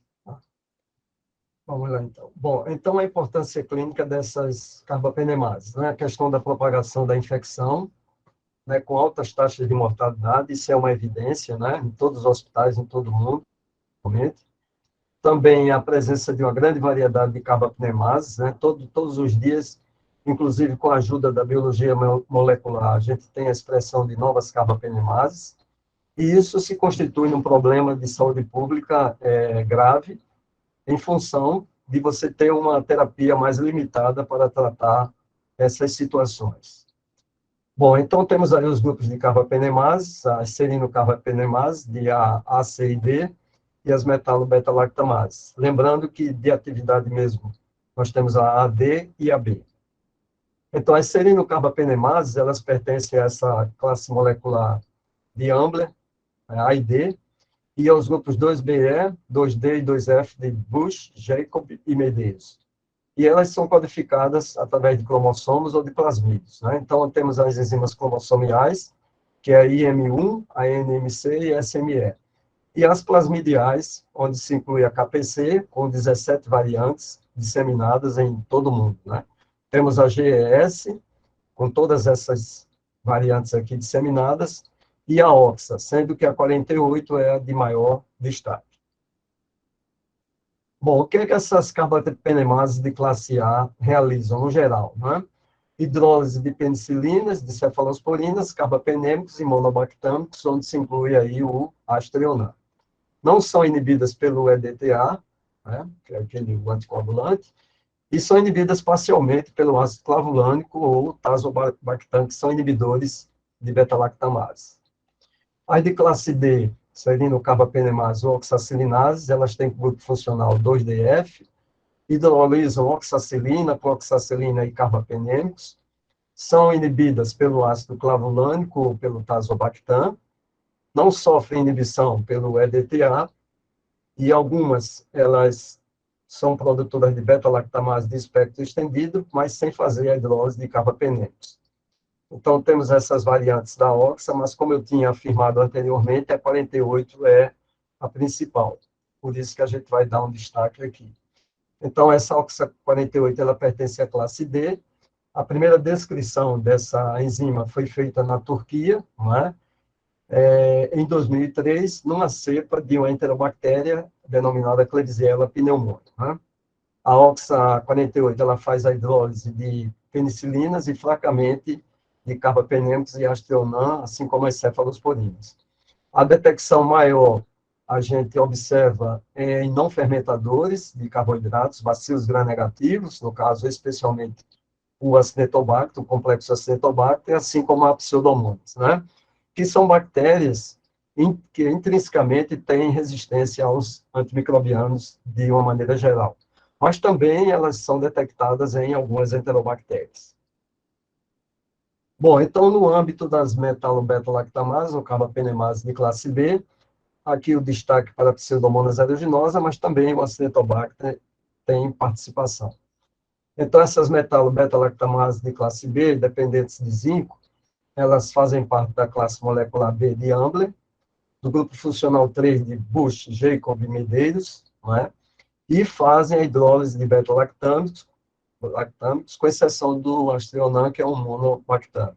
Vamos lá, então. Bom, então a importância clínica dessas carbapenemases, né? A questão da propagação da infecção, né, com altas taxas de mortalidade, isso é uma evidência, né, em todos os hospitais, em todo o mundo, realmente. Também a presença de uma grande variedade de carbapenemases, né, todos os dias, inclusive com a ajuda da biologia molecular, a gente tem a expressão de novas carbapenemases, e isso se constitui num problema de saúde pública grave, em função de você ter uma terapia mais limitada para tratar essas situações. Bom, então temos aí os grupos de carbapenemases, as serinocarbapenemases, de A, C e D, e as metalo-beta-lactamases. Lembrando que de atividade mesmo, nós temos a D e a B. Então, as serinocarbapenemases, elas pertencem a essa classe molecular de Ambler, A e D, e aos grupos 2BE, 2D e 2F de Bush, Jacob e Medeiros. E elas são codificadas através de cromossomos ou de plasmídeos, né? Então, temos as enzimas cromossomiais, que é a IM1, a NMC e a SME. E as plasmidiais, onde se inclui a KPC, com 17 variantes disseminadas em todo o mundo, né? Temos a GES, com todas essas variantes aqui disseminadas, e a OXA, sendo que a 48 é a de maior destaque. Bom, o que é que essas carbapenemases de classe A realizam no geral, né? Hidrólise de penicilinas, de cefalosporinas, carbapenêmicos e monobactâmicos, onde se inclui aí o astrionan. Não são inibidas pelo EDTA, né, que é aquele anticoagulante, e são inibidas parcialmente pelo ácido clavulânico ou tazobactam, que são inibidores de beta-lactamase. As de classe D, serinocarbapenemase ou oxacilinases, elas têm grupo funcional 2DF, hidrolisam oxacilina, cloxacilina e carbapenêmicos, são inibidas pelo ácido clavulânico ou pelo tazobactam, não sofrem inibição pelo EDTA, e algumas, elas são produtoras de beta-lactamase de espectro estendido, mas sem fazer a hidrólise de carbapenêmicos. Então, temos essas variantes da OXA, mas como eu tinha afirmado anteriormente, a 48 é a principal. Por isso que a gente vai dar um destaque aqui. Então, essa OXA 48, ela pertence à classe D. A primeira descrição dessa enzima foi feita na Turquia, não é? Em 2003, numa cepa de uma enterobactéria denominada Klebsiella pneumoniae. Né? A OXA 48, ela faz a hidrólise de penicilinas e fracamente de carbapenêmicos e astrionan, assim como as cefalosporinas. A detecção maior a gente observa em não fermentadores de carboidratos, bacilos gram-negativos, no caso, especialmente o Acinetobacter, o complexo Acinetobacter, assim como a Pseudomonas, né? Que são bactérias que intrinsecamente têm resistência aos antimicrobianos de uma maneira geral. Mas também elas são detectadas em algumas enterobactérias. Bom, então, no âmbito das metalo-beta-lactamases, ou carbapenemases de classe B, aqui o destaque para a Pseudomonas aeruginosa, mas também o Acinetobacter tem participação. Então, essas metalo-beta-lactamases de classe B, dependentes de zinco, elas fazem parte da classe molecular B de Ambler, do grupo funcional 3 de Bush, Jacob e Medeiros, não é? E fazem a hidrólise de beta-lactâmicos, com exceção do astrionam, que é um monolactâmico.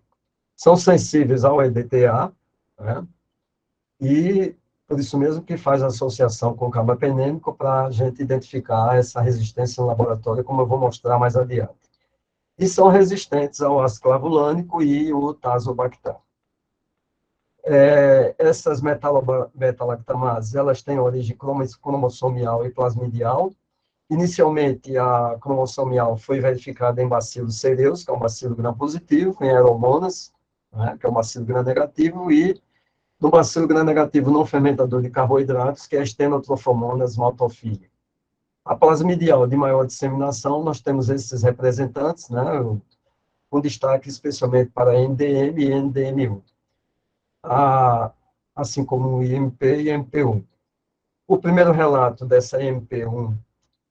São sensíveis ao EDTA, né? E por isso mesmo que faz associação com o carbapenêmico para a gente identificar essa resistência no laboratório, como eu vou mostrar mais adiante. E são resistentes ao ácido clavulânico e o tazobactam. Essas beta-lactamases, elas têm origem cromossomial e plasmidial. Inicialmente, a cromossomial foi verificada em bacilo cereus, que é um bacilo gram-positivo, em aeromonas, né, que é um bacilo gram-negativo, e no bacilo gram-negativo não fermentador de carboidratos, que é a Stenotrophomonas maltophilia. A plasmidial de maior disseminação, nós temos esses representantes, né, com destaque especialmente para NDM e NDM1, assim como o IMP e MP1. O primeiro relato dessa MP1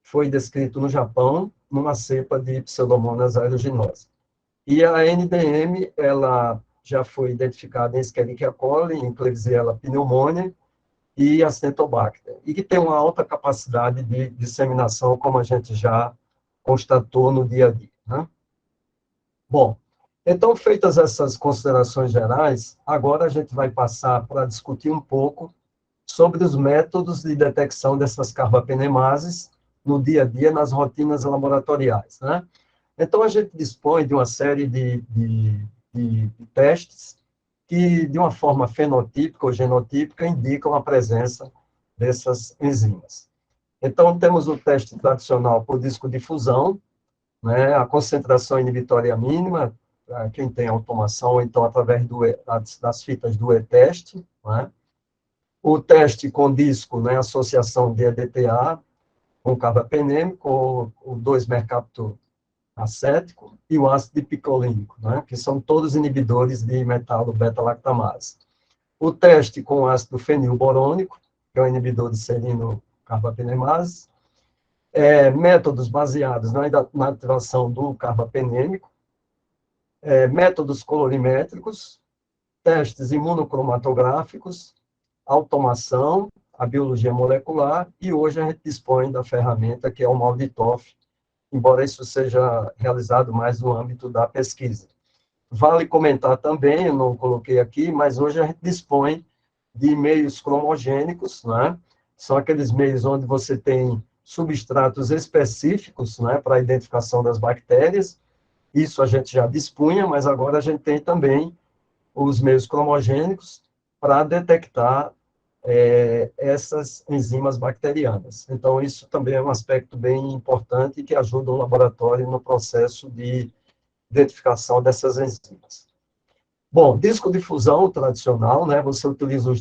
foi descrito no Japão, numa cepa de Pseudomonas aeruginosa. E a NDM, ela já foi identificada em Escherichia coli, em Klebsiella pneumoniae e Acetobacter, e que tem uma alta capacidade de disseminação, como a gente já constatou no dia a dia, né? Bom, então, feitas essas considerações gerais, agora a gente vai passar para discutir um pouco sobre os métodos de detecção dessas carbapenemases no dia a dia, nas rotinas laboratoriais, né? Então, a gente dispõe de uma série de testes que, de uma forma fenotípica ou genotípica, indicam a presença dessas enzimas. Então, temos o teste tradicional por discodifusão, né, a concentração inibitória mínima, para quem tem automação, então, através das fitas do E-teste, né? O teste com disco, né, associação de EDTA com carbapenêmico, o 2-mercaptoacético e o ácido picolínico, né, que são todos inibidores de metalo-beta-lactamase. O teste com ácido fenilborônico, que é o inibidor de serino-carbapenemase. Métodos baseados na ativação do carbapenêmico. Métodos colorimétricos, testes imunocromatográficos, automação, a biologia molecular, e hoje a gente dispõe da ferramenta que é o MALDI-TOF, embora isso seja realizado mais no âmbito da pesquisa. Vale comentar também, eu não coloquei aqui, mas hoje a gente dispõe de meios cromogênicos, né? São aqueles meios onde você tem substratos específicos, né, para a identificação das bactérias. Isso a gente já dispunha, mas agora a gente tem também os meios cromogênicos para detectar essas enzimas bacterianas. Então, isso também é um aspecto bem importante que ajuda o laboratório no processo de identificação dessas enzimas. Bom, discodifusão tradicional, né, você utiliza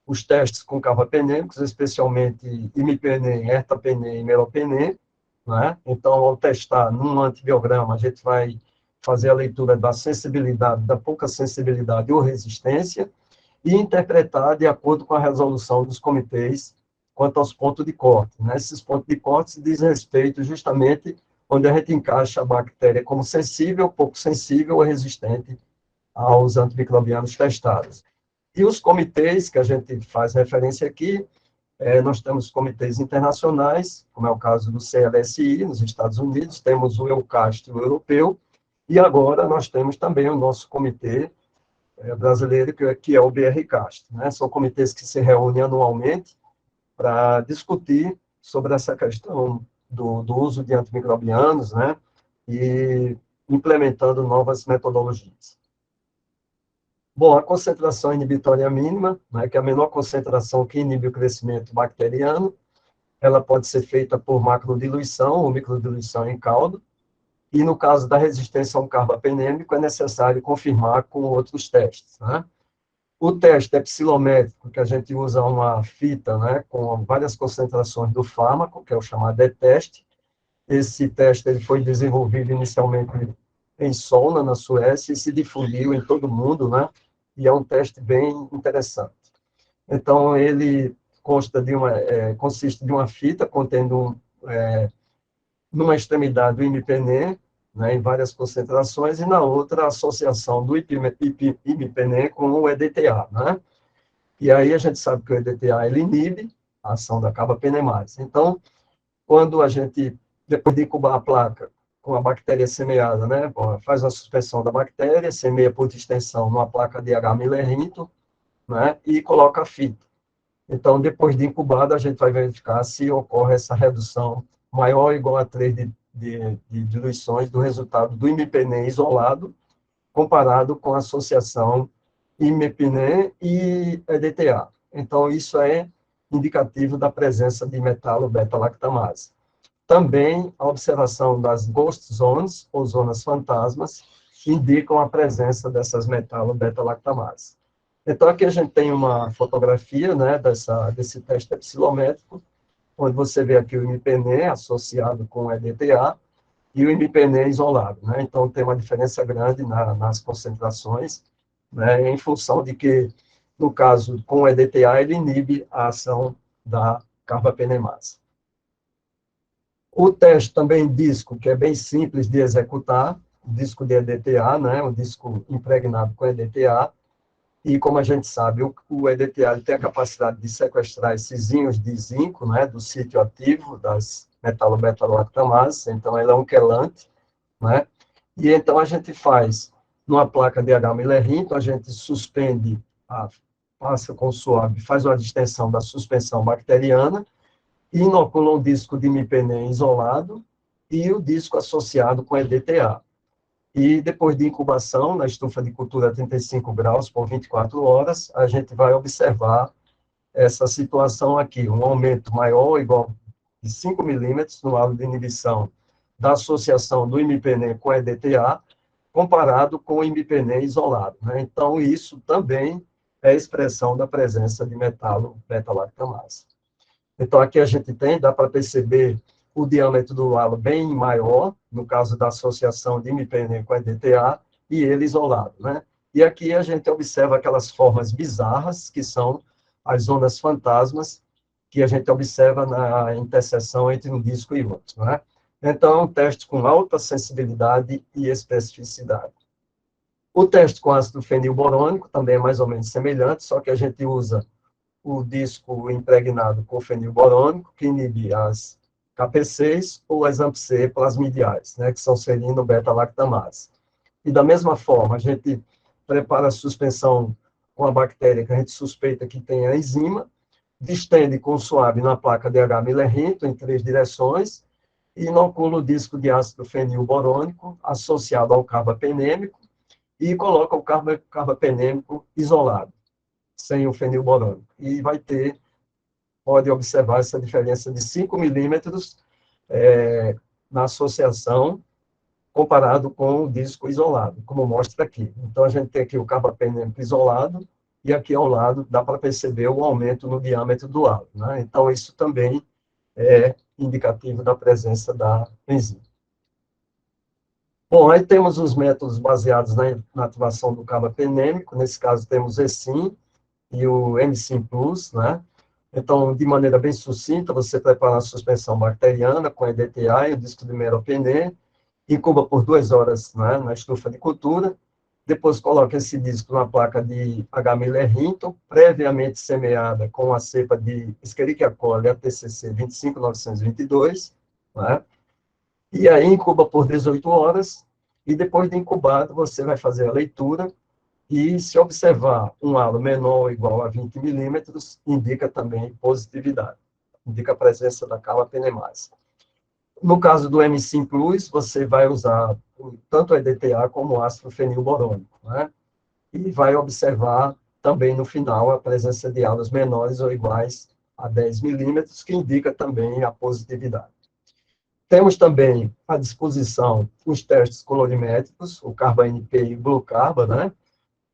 os testes com carbapenêmicos, especialmente imipenem, ertapenem e meropenem, né? Então, ao testar num antibiograma, a gente vai fazer a leitura da sensibilidade, da pouca sensibilidade ou resistência, e interpretar de acordo com a resolução dos comitês quanto aos pontos de corte, né? Esses pontos de corte se diz respeito justamente onde a gente encaixa a bactéria como sensível, pouco sensível ou resistente aos antimicrobianos testados. E os comitês que a gente faz referência aqui, nós temos comitês internacionais, como é o caso do CLSI, nos Estados Unidos, temos o EUCAST, o europeu, e agora nós temos também o nosso comitê brasileiro, que é o BRCAST, né? São comitês que se reúnem anualmente para discutir sobre essa questão do uso de antimicrobianos, né? E implementando novas metodologias. Bom, a concentração inibitória mínima, né, que é a menor concentração que inibe o crescimento bacteriano, ela pode ser feita por macrodiluição ou microdiluição em caldo, e no caso da resistência a um carbapenêmico, é necessário confirmar com outros testes, né? O teste epsilométrico, que a gente usa uma fita, né, com várias concentrações do fármaco, que é o chamado E-teste. Esse teste ele foi desenvolvido inicialmente em Solna, na Suécia, e se difundiu em todo o mundo, né? E é um teste bem interessante. Então, ele consiste de uma fita contendo numa extremidade o imipenem, né, em várias concentrações, e na outra, a associação do imipenem com o EDTA, né? E aí a gente sabe que o EDTA, ele inibe a ação da carbapenemase. Então, quando a gente, depois de incubar a placa com a bactéria semeada, né, faz a suspensão da bactéria, semeia por extensão numa placa de H-Millerito, né, e coloca a fita. Então, depois de incubado, a gente vai verificar se ocorre essa redução maior ou igual a 3 de diluições do resultado do imipenem isolado, comparado com a associação imipenem e EDTA. Então, isso é indicativo da presença de metalo-beta-lactamase. Também, a observação das ghost zones, ou zonas fantasmas, indicam a presença dessas metalo-beta-lactamases. Então, aqui a gente tem uma fotografia, né, desse teste epsilométrico, onde você vê aqui o imipenem associado com o EDTA e o imipenem isolado, né? Então, tem uma diferença grande nas concentrações, né, em função de que, no caso, com o EDTA, ele inibe a ação da carbapenemase. O teste também disco, que é bem simples de executar, o disco de EDTA, né, um disco impregnado com EDTA, e como a gente sabe, o EDTA ele tem a capacidade de sequestrar esses íons de zinco, né, do sítio ativo das metalo-beta-lactamases, então ele é um quelante, né, e então a gente faz, numa placa de H-Millerito, a gente suspende, passa com suave, faz uma distensão da suspensão bacteriana, e inocula um disco de imipenem isolado e o disco associado com EDTA. E depois de incubação, na estufa de cultura a 35 graus por 24 horas, a gente vai observar essa situação aqui, um aumento maior ou igual de 5 milímetros no halo de inibição da associação do imipenem com EDTA, comparado com o imipenem isolado, né? Então, isso também é expressão da presença de metalo-beta-lactamase. Então, aqui a gente dá para perceber o diâmetro do halo bem maior, no caso da associação de imipenem com EDTA, e ele isolado, né? E aqui a gente observa aquelas formas bizarras, que são as zonas fantasmas, que a gente observa na interseção entre um disco e outro, né? Então, é um teste com alta sensibilidade e especificidade. O teste com ácido fenilborônico também é mais ou menos semelhante, só que a gente usa o disco impregnado com fenilborônico, que inibe as KP6 ou as AMP-C plasmidiais, né, que são serino-beta-lactamase. E da mesma forma, a gente prepara a suspensão com a bactéria que a gente suspeita que tem a enzima, distende com suave na placa de H-Millerito em 3 direções e inocula o disco de ácido fenilborônico associado ao carbapenêmico e coloca o carbapenêmico isolado, sem o fenilborônico. E pode observar essa diferença de 5 milímetros na associação, comparado com o disco isolado, como mostra aqui. Então, a gente tem aqui o carbapenêmico isolado, e aqui ao lado dá para perceber o aumento no diâmetro do halo, né? Então, isso também é indicativo da presença da enzima. Bom, aí temos os métodos baseados na ativação do carbapenêmico, nesse caso temos o ESIM e o MSIM+, né? Então, de maneira bem sucinta, você prepara a suspensão bacteriana com EDTA e o disco de meropenem, incuba por 2 horas, né, na estufa de cultura, depois coloca esse disco na placa de H-Millerito, previamente semeada com a cepa de Escherichia coli ATCC 25922, né, e aí incuba por 18 horas, e depois de incubado, você vai fazer a leitura, e se observar um halo menor ou igual a 20 milímetros, indica também positividade, indica a presença da carbapenemase. No caso do MSIM+, você vai usar tanto o EDTA como o ácido fenilborônico, né? E vai observar também no final a presença de halos menores ou iguais a 10 milímetros, que indica também a positividade. Temos também à disposição os testes colorimétricos, o Carba-NP e o Glucarba, né?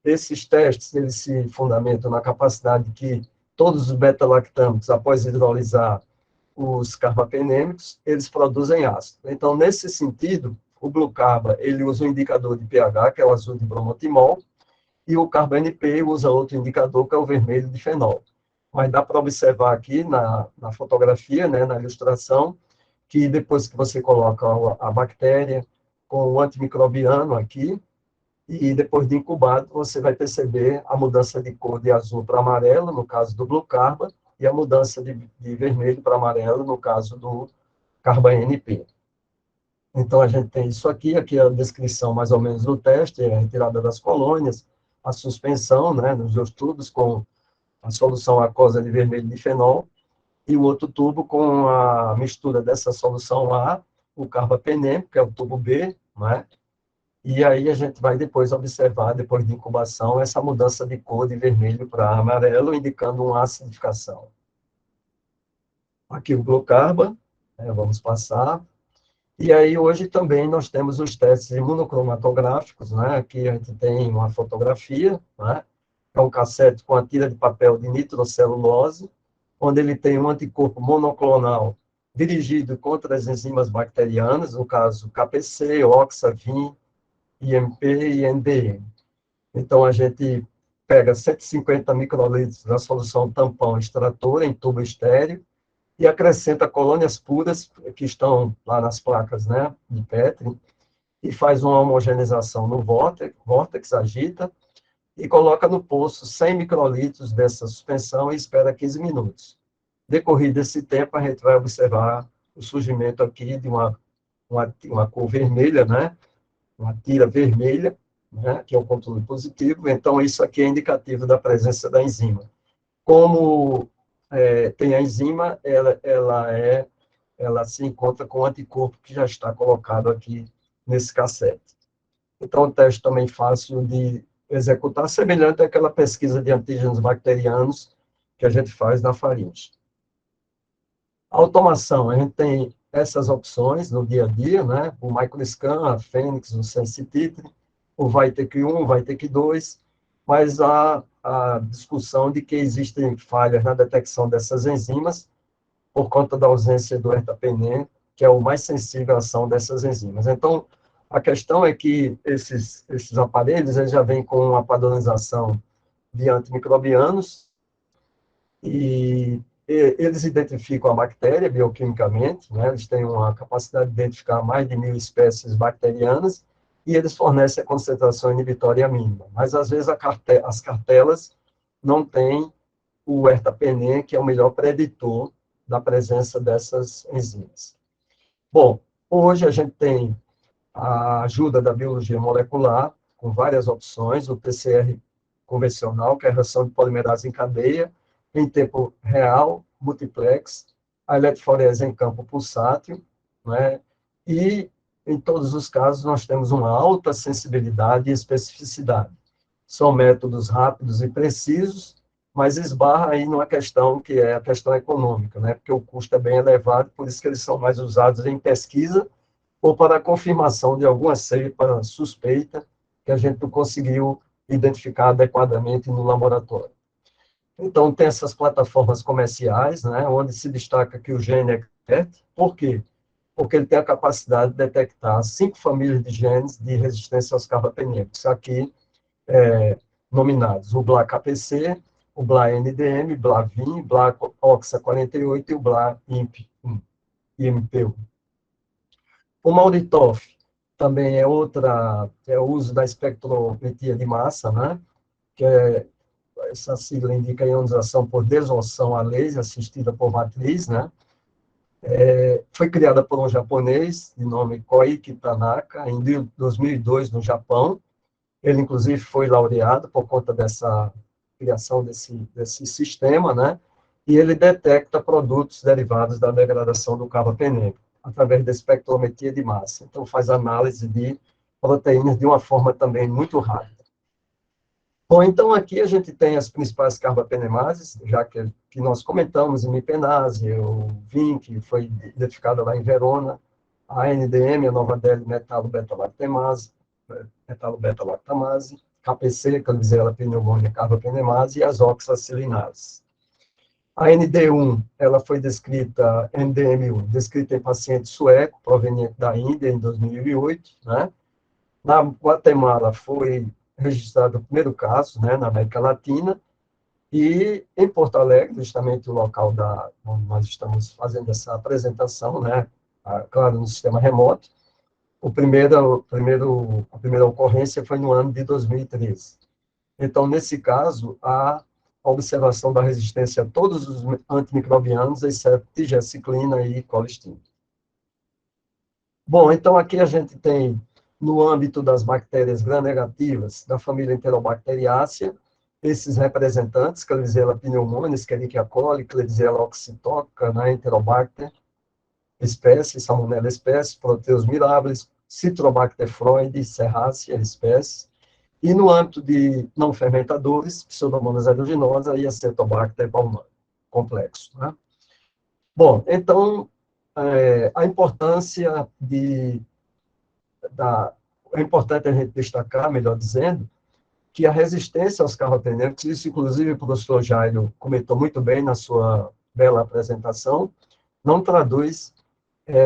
Esses testes, eles se fundamentam na capacidade que todos os beta-lactâmicos, após hidrolisar os carbapenêmicos, eles produzem ácido. Então, nesse sentido, o Glucarba, ele usa um indicador de pH, que é o azul de bromotimol, e o Carba-NP usa outro indicador, que é o vermelho de fenol. Mas dá para observar aqui na fotografia, né, na ilustração, que depois que você coloca a bactéria com o antimicrobiano aqui, e depois de incubado, você vai perceber a mudança de cor de azul para amarelo, no caso do Blue Carba, e a mudança de vermelho para amarelo, no caso do Carba NP. Então, a gente tem isso aqui é a descrição mais ou menos do teste, a retirada das colônias, a suspensão, né, nos dois tubos com a solução aquosa de vermelho de fenol, e o outro tubo com a mistura dessa solução A, o carbapenem, que é o tubo B, né? E aí a gente vai depois observar, depois de incubação, essa mudança de cor de vermelho para amarelo, indicando uma acidificação. Aqui o glucarba, vamos passar. E aí hoje também nós temos os testes imunocromatográficos, né? Aqui a gente tem uma fotografia, né? É um cassete com a tira de papel de nitrocelulose, onde ele tem um anticorpo monoclonal dirigido contra as enzimas bacterianas, no caso KPC, OXA, VIN, IMP e NDM. Então, a gente pega 150 microlitros da solução tampão extratora em tubo estéreo e acrescenta colônias puras, que estão lá nas placas, né, de Petri, e faz uma homogeneização no vórtex, agita, e coloca no poço 100 microlitros dessa suspensão e espera 15 minutos. Decorrido esse tempo, a gente vai observar o surgimento aqui de uma cor vermelha, né? Uma tira vermelha, né? Que é o controle positivo. Então, isso aqui é indicativo da presença da enzima. Como tem a enzima, ela se encontra com o anticorpo que já está colocado aqui nesse cassete. Então, o teste também fácil de executar, semelhante àquela pesquisa de antígenos bacterianos que a gente faz na faringe. A automação, a gente tem essas opções no dia a dia, né? O MicroScan, a Fênix, o Sensititre, o Vitek 1, o Vitek 2, mas a discussão de que existem falhas na detecção dessas enzimas por conta da ausência do ertapenem, que é o mais sensível à ação dessas enzimas. Então, a questão é que esses aparelhos eles já vêm com uma padronização de antimicrobianos e eles identificam a bactéria bioquimicamente, né? Eles têm uma capacidade de identificar mais de 1.000 espécies bacterianas e eles fornecem a concentração inibitória mínima. Mas, às vezes, as cartelas não têm o ertapenem, que é o melhor preditor da presença dessas enzimas. Bom, hoje a gente tem a ajuda da biologia molecular, com várias opções, o PCR convencional, que é a reação de polimerase em cadeia, em tempo real, multiplex, a eletroforese em campo pulsátil, né? E, em todos os casos, nós temos uma alta sensibilidade e especificidade. São métodos rápidos e precisos, mas esbarra aí numa questão que é a questão econômica, né? Porque o custo é bem elevado, por isso que eles são mais usados em pesquisa ou para a confirmação de alguma cepa suspeita que a gente não conseguiu identificar adequadamente no laboratório. Então, tem essas plataformas comerciais, né, onde se destaca que o gene é CRET. Por quê? Porque ele tem a capacidade de detectar 5 famílias de genes de resistência aos carbapenémicos, aqui nominados o BLA-KPC, o BLA-NDM, BLA-VIN, BLA-OXA48 e o BLA-IMP1. O Mauritoff também é o uso da espectrometria de massa, né, que essa sigla indica a ionização por desorção a laser assistida por matriz, né? Foi criada por um japonês de nome Koiki Tanaka em 2002 no Japão. Ele inclusive foi laureado por conta dessa criação desse sistema, né? E ele detecta produtos derivados da degradação do carbapenem através da espectrometria de massa. Então faz análise de proteínas de uma forma também muito rápida. Bom, então aqui a gente tem as principais carbapenemases, já que nós comentamos, imipenase, o VIN, que foi identificada lá em Verona, a NDM, a nova DL metalobeta-lactamase, KPC, Klebsiella pneumonia carbapenemase, e as oxacilinases. A ND1, ela foi descrita, NDM1, descrita em paciente sueco, proveniente da Índia, em 2008, né? Na Guatemala foi registrado o primeiro caso, né, na América Latina, e em Porto Alegre, justamente o local onde nós estamos fazendo essa apresentação, né, claro, no sistema remoto, a primeira ocorrência foi no ano de 2013. Então, nesse caso, há a observação da resistência a todos os antimicrobianos, exceto tigeciclina e colistina. Bom, então aqui a gente tem, no âmbito das bactérias gram-negativas, da família Enterobacteriaceae, esses representantes, Klebsiella pneumoniae, Escherichia coli, Klebsiella oxytoca, né, Enterobacter, espécie, Salmonella espécie, Proteus mirabilis, Citrobacter freundii, Serratia espécie, e no âmbito de não fermentadores, Pseudomonas aeruginosa e Acetobacter baumannii, complexo. Né? Bom, então, a importância é importante a gente destacar, melhor dizendo, que a resistência aos carbapenemas, isso inclusive o professor Jairo comentou muito bem na sua bela apresentação, não traduz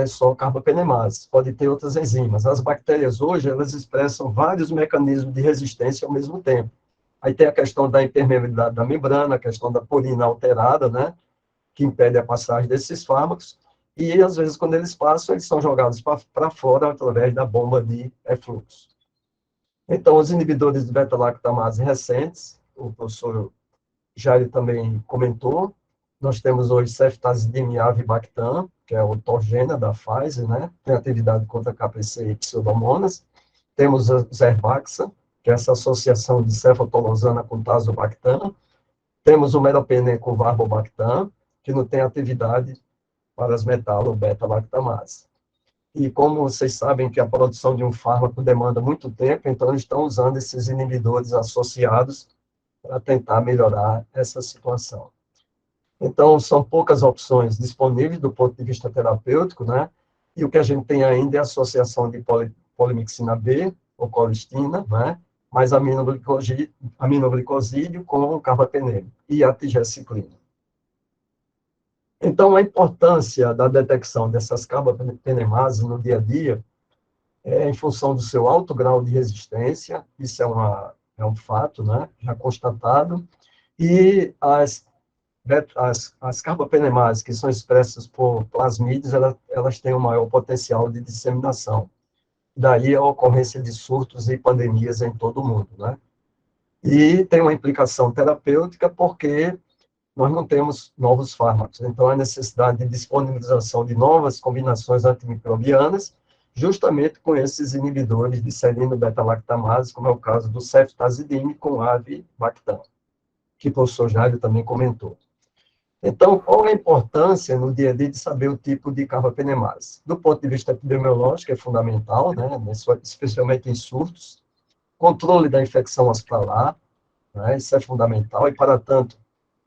só carbapenemase, pode ter outras enzimas. As bactérias hoje, elas expressam vários mecanismos de resistência ao mesmo tempo. Aí tem a questão da impermeabilidade da membrana, a questão da purina alterada, né, que impede a passagem desses fármacos, e às vezes quando eles passam, eles são jogados para fora através da bomba de efluxo. Então, os inibidores de beta-lactamase recentes, o professor Jair também comentou, nós temos hoje ceftazidime e avibactam, que é o Torgena da Pfizer, né? Tem atividade contra KPC e pseudomonas. Temos a Zerbaxa, que é essa associação de cefaltolosana com tazobactam. Temos o meropenem com varbobactam, que não tem atividade para as metalo-beta-lactamase. E como vocês sabem que a produção de um fármaco demanda muito tempo, então eles estão usando esses inibidores associados para tentar melhorar essa situação. Então, são poucas opções disponíveis do ponto de vista terapêutico, né? E o que a gente tem ainda é a associação de polimixina B, ou colistina, né? Mais aminoglicosídeo com carbapenem e a tigeciclina. Então, a importância da detecção dessas carbapenemases no dia a dia é em função do seu alto grau de resistência, isso é um fato, né, já constatado, e as carbapenemases que são expressas por plasmídeos, elas têm um maior potencial de disseminação. Daí a ocorrência de surtos e pandemias em todo o mundo, né? E tem uma implicação terapêutica porque nós não temos novos fármacos. Então, há necessidade de disponibilização de novas combinações antimicrobianas, justamente com esses inibidores de serino-beta-lactamase, como é o caso do ceftazidime com avibactam, que o professor Jairo também comentou. Então, qual é a importância no dia a dia de saber o tipo de carbapenemase? Do ponto de vista epidemiológico, é fundamental, né, especialmente em surtos, controle da infecção hospitalar, né, isso é fundamental, e para tanto,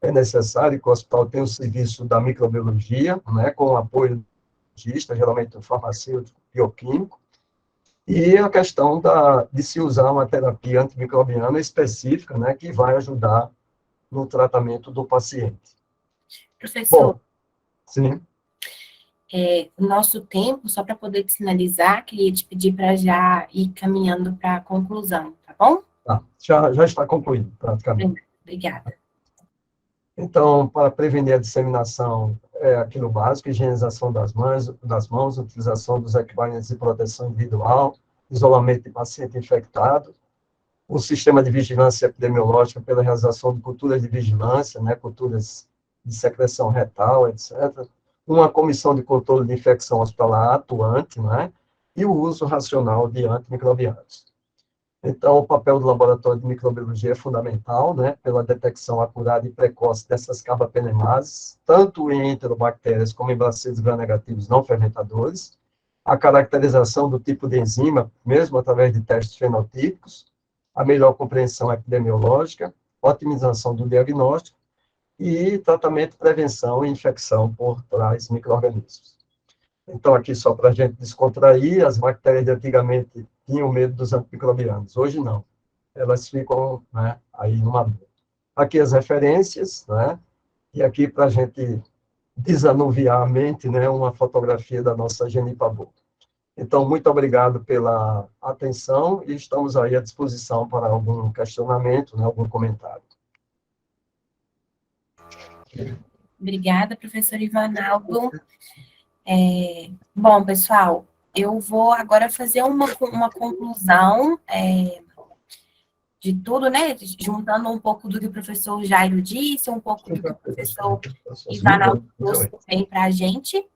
é necessário que o hospital tenha o serviço da microbiologia, né, com o apoio do cientista, geralmente um farmacêutico bioquímico, e a questão de se usar uma terapia antimicrobiana específica, né, que vai ajudar no tratamento do paciente.
Professor,
bom, sim.
O nosso tempo, só para poder finalizar, queria te pedir para já ir caminhando para a conclusão, tá bom?
Tá, já está concluído, praticamente.
Obrigada.
Então, para prevenir a disseminação, é aquilo básico: higienização das mãos, utilização dos equipamentos de proteção individual, isolamento de paciente infectado, o sistema de vigilância epidemiológica pela realização de culturas de vigilância, né, culturas de secreção retal, etc., uma comissão de controle de infecção hospitalar atuante, né, e o uso racional de antimicrobianos. Então, o papel do laboratório de microbiologia é fundamental, né, pela detecção acurada e precoce dessas carbapenemases, tanto em enterobactérias como em bacilos gram-negativos não fermentadores, a caracterização do tipo de enzima, mesmo através de testes fenotípicos, a melhor compreensão epidemiológica, otimização do diagnóstico e tratamento, prevenção e infecção por tais micro-organismos. Então, aqui só para a gente descontrair, as bactérias de antigamente tinham medo dos antimicrobianos, hoje não. Elas ficam, né, aí numa boa. Aqui as referências, né, e aqui para a gente desanuviar a mente, né, uma fotografia da nossa Genipabu. Então, muito obrigado pela atenção e estamos aí à disposição para algum questionamento, né, algum comentário.
Obrigada, professor Ivanaldo. Bom, pessoal, eu vou agora fazer uma conclusão de tudo, né? Juntando um pouco do que o professor Jairo disse, um pouco do que o professor Ivanaldo trouxe também para a gente.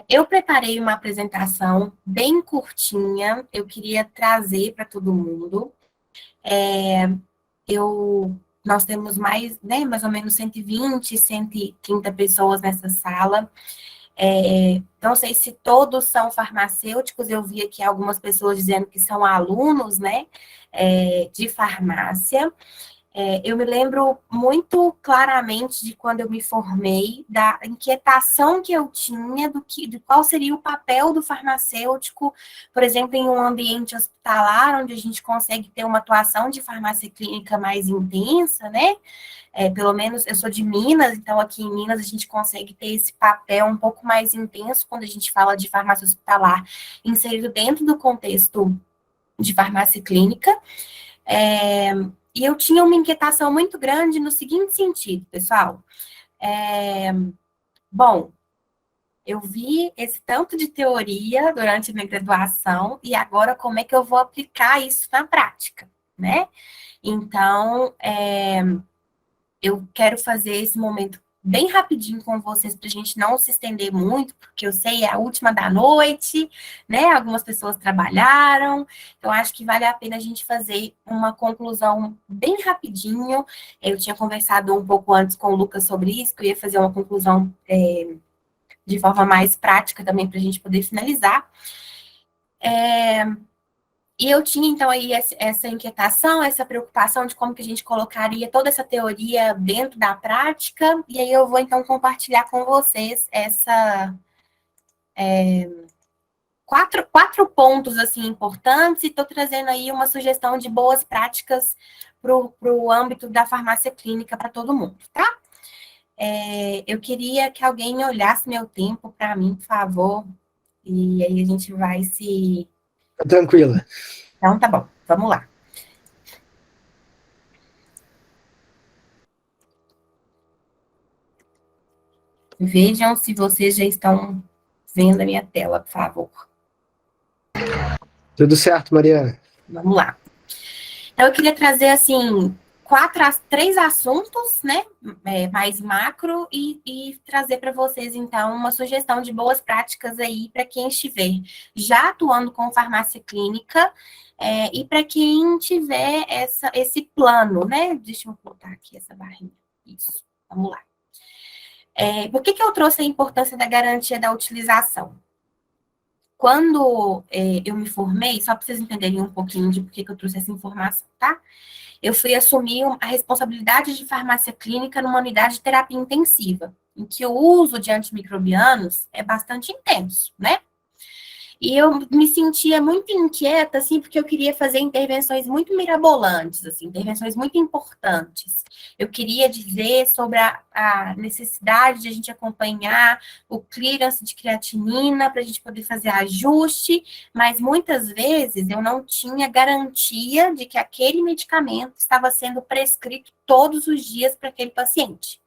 Eu preparei uma apresentação bem curtinha, eu queria trazer para todo mundo. Nós temos mais ou menos 120, 130 pessoas nessa sala. Não sei se todos são farmacêuticos, eu vi aqui algumas pessoas dizendo que são alunos, né, de farmácia. Eu me lembro muito claramente de quando eu me formei, da inquietação que eu tinha de qual seria o papel do farmacêutico, por exemplo, em um ambiente hospitalar, onde a gente consegue ter uma atuação de farmácia clínica mais intensa, né? Pelo menos eu sou de Minas, então aqui em Minas a gente consegue ter esse papel um pouco mais intenso quando a gente fala de farmácia hospitalar, inserido dentro do contexto de farmácia clínica. E eu tinha uma inquietação muito grande no seguinte sentido, pessoal. Bom, eu vi esse tanto de teoria durante a minha graduação, e agora como é que eu vou aplicar isso na prática, né? Então, eu quero fazer esse momento bem rapidinho com vocês, para a gente não se estender muito, porque eu sei, é a última da noite, né? Algumas pessoas trabalharam, então acho que vale a pena a gente fazer uma conclusão bem rapidinho. Eu tinha conversado um pouco antes com o Lucas sobre isso, que eu ia fazer uma conclusão de forma mais prática também, para a gente poder finalizar. E eu tinha, então, aí essa inquietação, essa preocupação de como que a gente colocaria toda essa teoria dentro da prática, e aí eu vou, então, compartilhar com vocês quatro pontos, assim, importantes, e estou trazendo aí uma sugestão de boas práticas para o âmbito da farmácia clínica para todo mundo, tá? Eu queria que alguém olhasse meu tempo para mim, por favor, e aí a gente vai se...
Tranquila.
Então, tá bom, vamos lá. Vejam se vocês já estão vendo a minha tela, por favor.
Tudo certo, Mariana.
Vamos lá. Então, eu queria trazer, assim, 3 assuntos, né, mais macro, e trazer para vocês, então, uma sugestão de boas práticas aí para quem estiver já atuando com farmácia clínica, e para quem tiver esse plano, né? Deixa eu botar aqui essa barrinha. Isso, vamos lá. Por que eu trouxe a importância da garantia da utilização? Quando eu me formei, só para vocês entenderem um pouquinho de por que eu trouxe essa informação, tá? Eu fui assumir a responsabilidade de farmácia clínica numa unidade de terapia intensiva, em que o uso de antimicrobianos é bastante intenso, né? E eu me sentia muito inquieta, assim, porque eu queria fazer intervenções muito mirabolantes, assim, intervenções muito importantes. Eu queria dizer sobre a necessidade de a gente acompanhar o clearance de creatinina para a gente poder fazer ajuste, mas muitas vezes eu não tinha garantia de que aquele medicamento estava sendo prescrito todos os dias para aquele paciente.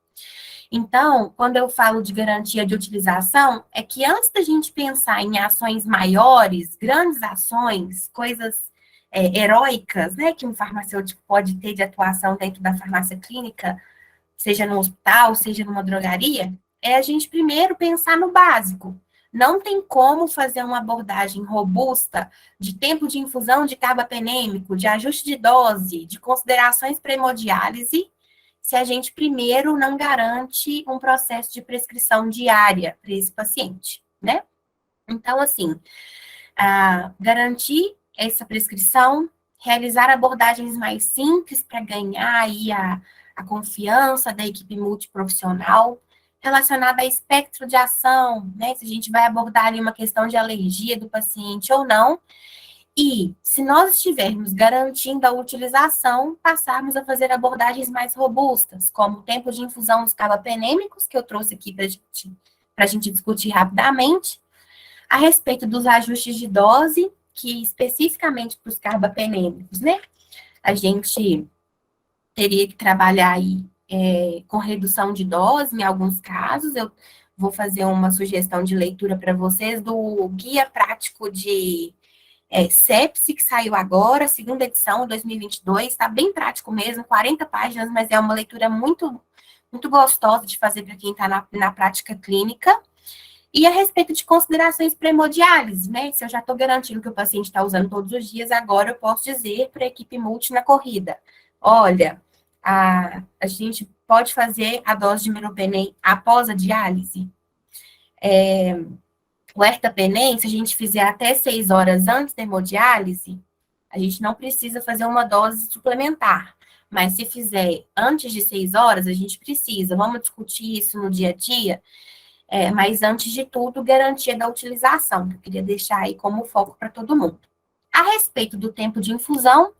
Então, quando eu falo de garantia de utilização, é que antes da gente pensar em ações maiores, grandes ações, coisas heróicas, né, que um farmacêutico pode ter de atuação dentro da farmácia clínica, seja no hospital, seja numa drogaria, é a gente primeiro pensar no básico. Não tem como fazer uma abordagem robusta de tempo de infusão de carbapenêmico, de ajuste de dose, de considerações para hemodiálise, se a gente primeiro não garante um processo de prescrição diária para esse paciente, né? Então, assim, garantir essa prescrição, realizar abordagens mais simples para ganhar aí a confiança da equipe multiprofissional, relacionada a espectro de ação, né? Se a gente vai abordar ali uma questão de alergia do paciente ou não. E, se nós estivermos garantindo a utilização, passarmos a fazer abordagens mais robustas, como o tempo de infusão dos carbapenêmicos, que eu trouxe aqui para a gente discutir rapidamente, a respeito dos ajustes de dose, que especificamente para os carbapenêmicos, né? A gente teria que trabalhar aí com redução de dose, em alguns casos. Eu vou fazer uma sugestão de leitura para vocês do Guia Prático de sepsi, que saiu agora, segunda edição, 2022, está bem prático mesmo, 40 páginas, mas é uma leitura muito, muito gostosa de fazer para quem está na prática clínica. E a respeito de considerações pré-hemodiálise, né? Se eu já estou garantindo que o paciente está usando todos os dias, agora eu posso dizer para a equipe multi na corrida: olha, a gente pode fazer a dose de meropenem após a diálise. O ertapenem, se a gente fizer até 6 horas antes da hemodiálise, a gente não precisa fazer uma dose suplementar. Mas se fizer antes de 6 horas, a gente precisa. Vamos discutir isso no dia a dia. Mas antes de tudo, garantia da utilização, que eu queria deixar aí como foco para todo mundo. A respeito do tempo de infusão,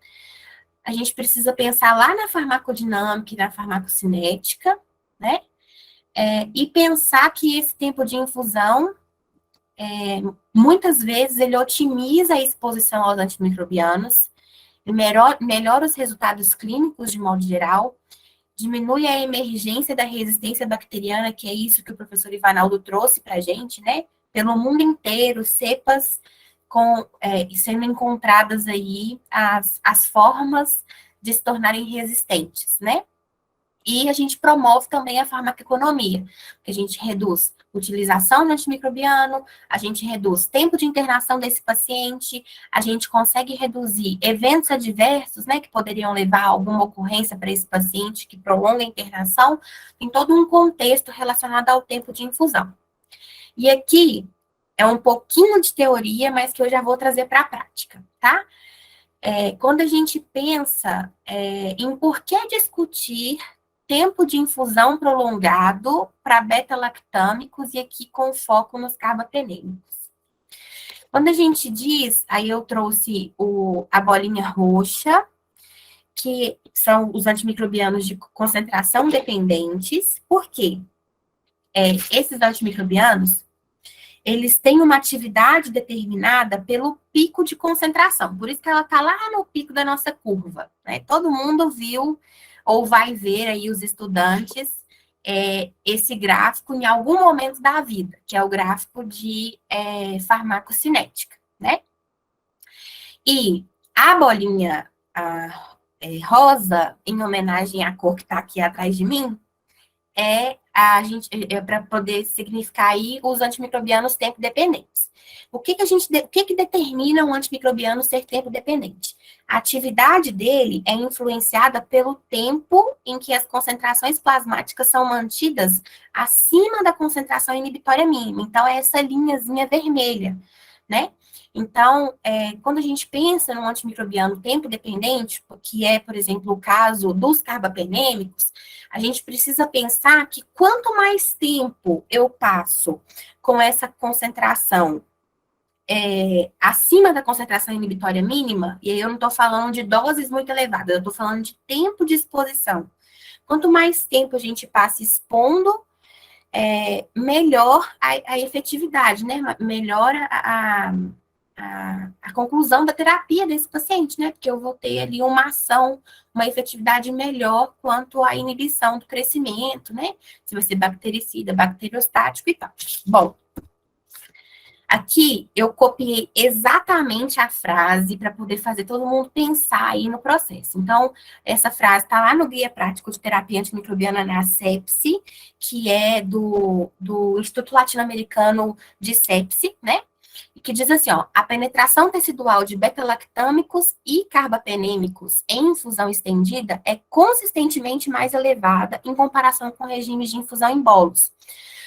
a gente precisa pensar lá na farmacodinâmica e na farmacocinética, né? E pensar que esse tempo de infusão, muitas vezes, ele otimiza a exposição aos antimicrobianos, melhora os resultados clínicos de modo geral, diminui a emergência da resistência bacteriana, que é isso que o professor Ivanaldo trouxe para a gente, né? Pelo mundo inteiro, cepas sendo encontradas aí as formas de se tornarem resistentes, né? E a gente promove também a farmacoeconomia, que a gente reduz utilização do antimicrobiano, a gente reduz tempo de internação desse paciente, a gente consegue reduzir eventos adversos, né, que poderiam levar a alguma ocorrência para esse paciente, que prolonga a internação, em todo um contexto relacionado ao tempo de infusão. E aqui é um pouquinho de teoria, mas que eu já vou trazer para a prática, tá? Quando a gente pensa em por que discutir tempo de infusão prolongado para beta-lactâmicos e aqui com foco nos carbapenêmicos. Quando a gente diz, aí eu trouxe a bolinha roxa, que são os antimicrobianos de concentração dependentes. Por quê? Esses antimicrobianos, eles têm uma atividade determinada pelo pico de concentração. Por isso que ela está lá no pico da nossa curva, né? Todo mundo viu ou vai ver aí os estudantes esse gráfico em algum momento da vida, que é o gráfico de farmacocinética, né? E a bolinha rosa, em homenagem à cor que está aqui atrás de mim, para poder significar aí os antimicrobianos tempo dependentes. O que determina um antimicrobiano ser tempo dependente? A atividade dele é influenciada pelo tempo em que as concentrações plasmáticas são mantidas acima da concentração inibitória mínima. Então, é essa linhazinha vermelha, né? Então, quando a gente pensa no antimicrobiano tempo dependente, que é, por exemplo, o caso dos carbapenêmicos, a gente precisa pensar que quanto mais tempo eu passo com essa concentração acima da concentração inibitória mínima, e aí eu não estou falando de doses muito elevadas, eu estou falando de tempo de exposição. Quanto mais tempo a gente passa expondo, melhor a efetividade, né? Melhor a conclusão da terapia desse paciente, né? Porque eu vou ter ali uma ação, uma efetividade melhor quanto à inibição do crescimento, né? Se vai ser bactericida, bacteriostático e tal. Bom, aqui eu copiei exatamente a frase para poder fazer todo mundo pensar aí no processo. Então, essa frase está lá no Guia Prático de Terapia Antimicrobiana na sepsi, que é do Instituto Latino-Americano de Sepsi, né? Que diz assim, ó, a penetração tecidual de beta-lactâmicos e carbapenêmicos em infusão estendida é consistentemente mais elevada em comparação com regimes de infusão em bolos.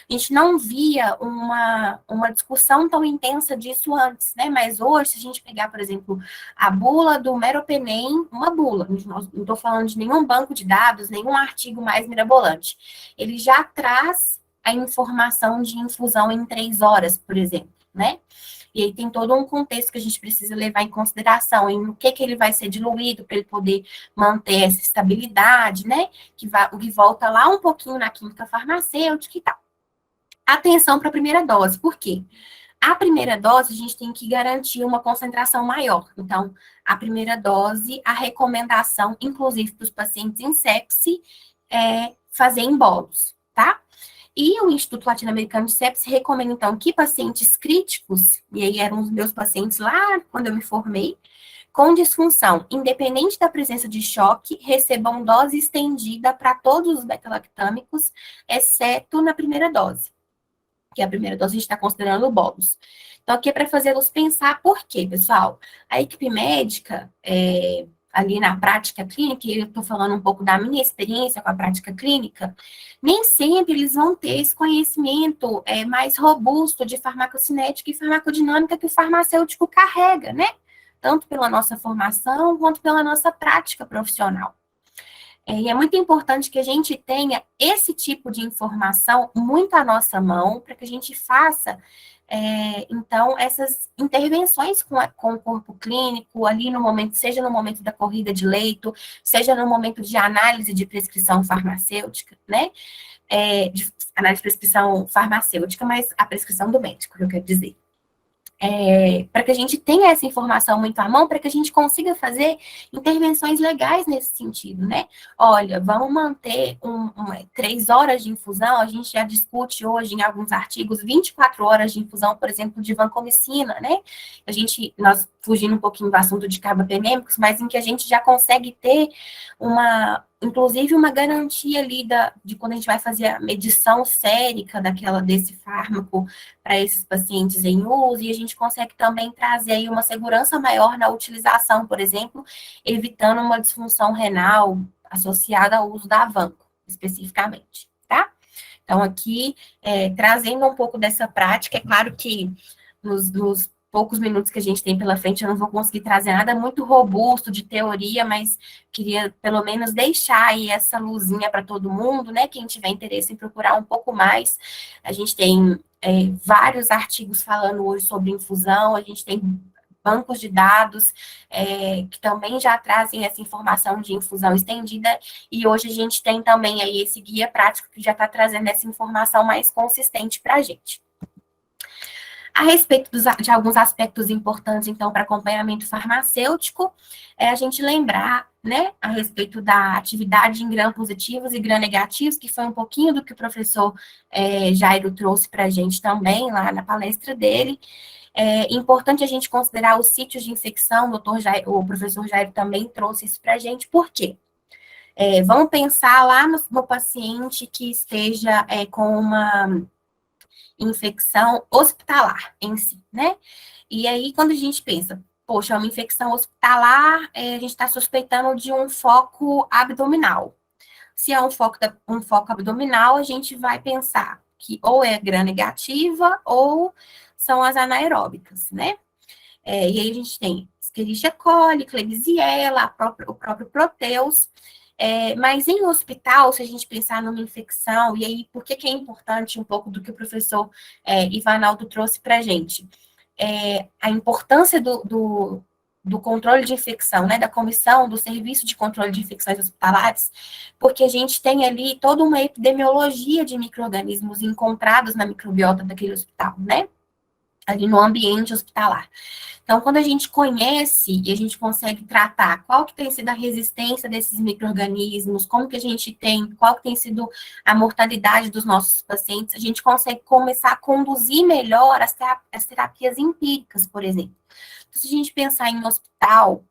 A gente não via uma discussão tão intensa disso antes, né? Mas hoje, se a gente pegar, por exemplo, a bula do meropenem, uma bula, não estou falando de nenhum banco de dados, nenhum artigo mais mirabolante, ele já traz a informação de infusão em 3 horas, por exemplo, né? E aí tem todo um contexto que a gente precisa levar em consideração, em o que ele vai ser diluído para ele poder manter essa estabilidade, né? O que volta lá um pouquinho na química farmacêutica e tal. Atenção para a primeira dose, por quê? A primeira dose, a gente tem que garantir uma concentração maior. Então, a primeira dose, a recomendação, inclusive para os pacientes em sepsi, é fazer em bolos, tá? E o Instituto Latino-Americano de Sepsis recomenda, então, que pacientes críticos, e aí eram os meus pacientes lá quando eu me formei, com disfunção, independente da presença de choque, recebam dose estendida para todos os beta-lactâmicos, exceto na primeira dose, que a primeira dose a gente está considerando o bolus. Então, aqui é para fazê-los pensar por quê, pessoal? A equipe médica, ali na prática clínica, e eu estou falando um pouco da minha experiência com a prática clínica, nem sempre eles vão ter esse conhecimento mais robusto de farmacocinética e farmacodinâmica que o farmacêutico carrega, né? Tanto pela nossa formação, quanto pela nossa prática profissional. E é muito importante que a gente tenha esse tipo de informação muito à nossa mão, para que a gente faça, então, essas intervenções com o corpo clínico, ali no momento, seja no momento da corrida de leito, seja no momento de análise de prescrição farmacêutica, né? De análise de prescrição farmacêutica, mas a prescrição do médico, que eu quero dizer. Para que a gente tenha essa informação muito à mão, para que a gente consiga fazer intervenções legais nesse sentido, né? Olha, vamos manter 3 horas de infusão, a gente já discute hoje em alguns artigos 24 horas de infusão, por exemplo, de vancomicina, né? Nós fugindo um pouquinho do assunto de carbapenêmicos, mas em que a gente já consegue ter inclusive uma garantia ali de quando a gente vai fazer a medição sérica desse fármaco para esses pacientes em uso, e a gente consegue também trazer aí uma segurança maior na utilização, por exemplo, evitando uma disfunção renal associada ao uso da vanco, especificamente, tá? Então, aqui, trazendo um pouco dessa prática, é claro que nos poucos minutos que a gente tem pela frente, eu não vou conseguir trazer nada muito robusto de teoria, mas queria pelo menos deixar aí essa luzinha para todo mundo, né? Quem tiver interesse em procurar um pouco mais, a gente tem vários artigos falando hoje sobre infusão, a gente tem bancos de dados que também já trazem essa informação de infusão estendida, e hoje a gente tem também aí esse guia prático que já está trazendo essa informação mais consistente para a gente. A respeito de alguns aspectos importantes, então, para acompanhamento farmacêutico, a gente lembrar, né, a respeito da atividade em gram-positivos e gram-negativos, que foi um pouquinho do que o professor Jairo trouxe para a gente também, lá na palestra dele. É importante a gente considerar os sítios de infecção, o professor Jairo também trouxe isso para a gente, por quê? Vamos pensar lá no paciente que esteja com uma infecção hospitalar em si, né? E aí, quando a gente pensa, poxa, uma infecção hospitalar, a gente está suspeitando de um foco abdominal. Se é um foco abdominal, a gente vai pensar que ou é gram-negativa ou são as anaeróbicas, né? E aí a gente tem Escherichia coli, Klebsiella, o próprio Proteus. Mas em hospital, se a gente pensar numa infecção, e aí por que é importante um pouco do que o professor Ivanaldo trouxe para a gente? A importância do controle de infecção, né, da comissão, do serviço de controle de infecções hospitalares, porque a gente tem ali toda uma epidemiologia de micro-organismos encontrados na microbiota daquele hospital, né? Ali no ambiente hospitalar. Então, quando a gente conhece e a gente consegue tratar qual que tem sido a resistência desses micro-organismos, como que a gente qual que tem sido a mortalidade dos nossos pacientes, a gente consegue começar a conduzir melhor as terapias empíricas, por exemplo. Então, se a gente pensar em hospital,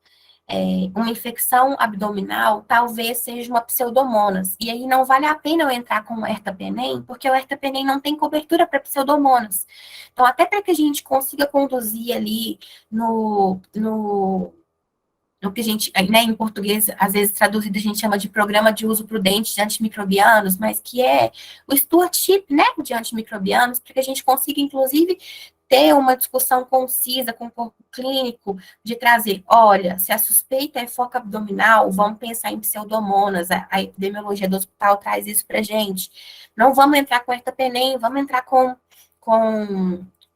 uma infecção abdominal talvez seja uma pseudomonas. E aí não vale a pena eu entrar com o ertapenem, porque o ertapenem não tem cobertura para pseudomonas. Então, até para que a gente consiga conduzir ali no que a gente, né, em português, às vezes traduzido, a gente chama de programa de uso prudente de antimicrobianos, mas que é o stewardship, né, de antimicrobianos, para que a gente consiga, inclusive, ter uma discussão concisa com o corpo clínico, de trazer, olha, se a suspeita é foco abdominal, vamos pensar em pseudomonas, a epidemiologia do hospital traz isso pra gente. Não vamos entrar com ertapenem, vamos entrar com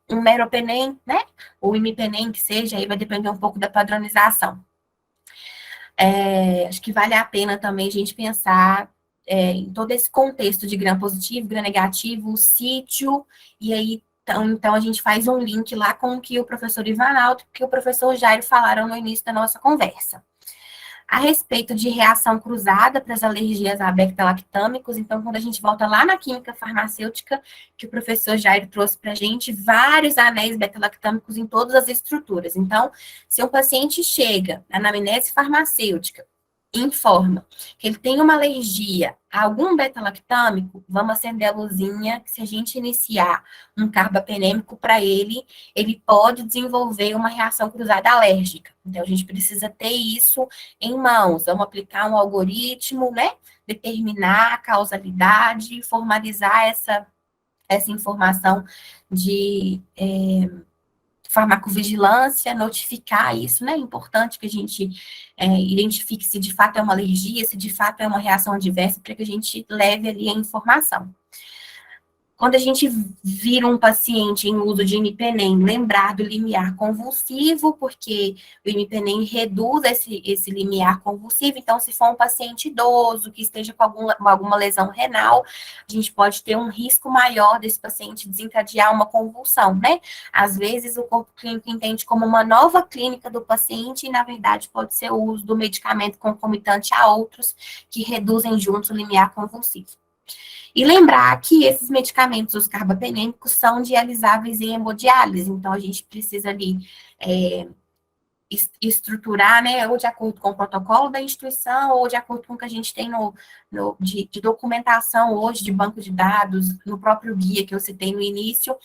um meropenem, né, ou imipenem, que seja, aí vai depender um pouco da padronização. Acho que vale a pena também a gente pensar em todo esse contexto de gram positivo, gram negativo, o sítio, e aí então, a gente faz um link lá com o que o professor Ivanaldo e o professor Jairo falaram no início da nossa conversa. A respeito de reação cruzada para as alergias a bactalactâmicos, então, quando a gente volta lá na química farmacêutica, que o professor Jair trouxe para a gente, vários anéis beta-lactâmicos em todas as estruturas. Então, se um paciente chega na anamnese farmacêutica, informa que ele tem uma alergia a algum beta-lactâmico, vamos acender a luzinha, que se a gente iniciar um carbapenêmico para ele, ele pode desenvolver uma reação cruzada alérgica. Então, a gente precisa ter isso em mãos. Vamos aplicar um algoritmo, né? Determinar a causalidade, formalizar essa informação de farmacovigilância, notificar isso, né? É importante que a gente identifique se de fato é uma alergia, se de fato é uma reação adversa, para que a gente leve ali a informação. Quando a gente vira um paciente em uso de imipenem, lembrar do limiar convulsivo, porque o imipenem reduz esse limiar convulsivo. Então, se for um paciente idoso que esteja com alguma lesão renal, a gente pode ter um risco maior desse paciente desencadear uma convulsão, né? Às vezes, o corpo clínico entende como uma nova clínica do paciente e, na verdade, pode ser o uso do medicamento concomitante a outros que reduzem juntos o limiar convulsivo. E lembrar que esses medicamentos, os carbapenêmicos, são dialisáveis em hemodiálise, então a gente precisa ali estruturar, né, ou de acordo com o protocolo da instituição, ou de acordo com o que a gente tem de documentação hoje, de banco de dados, no próprio guia que eu citei no início.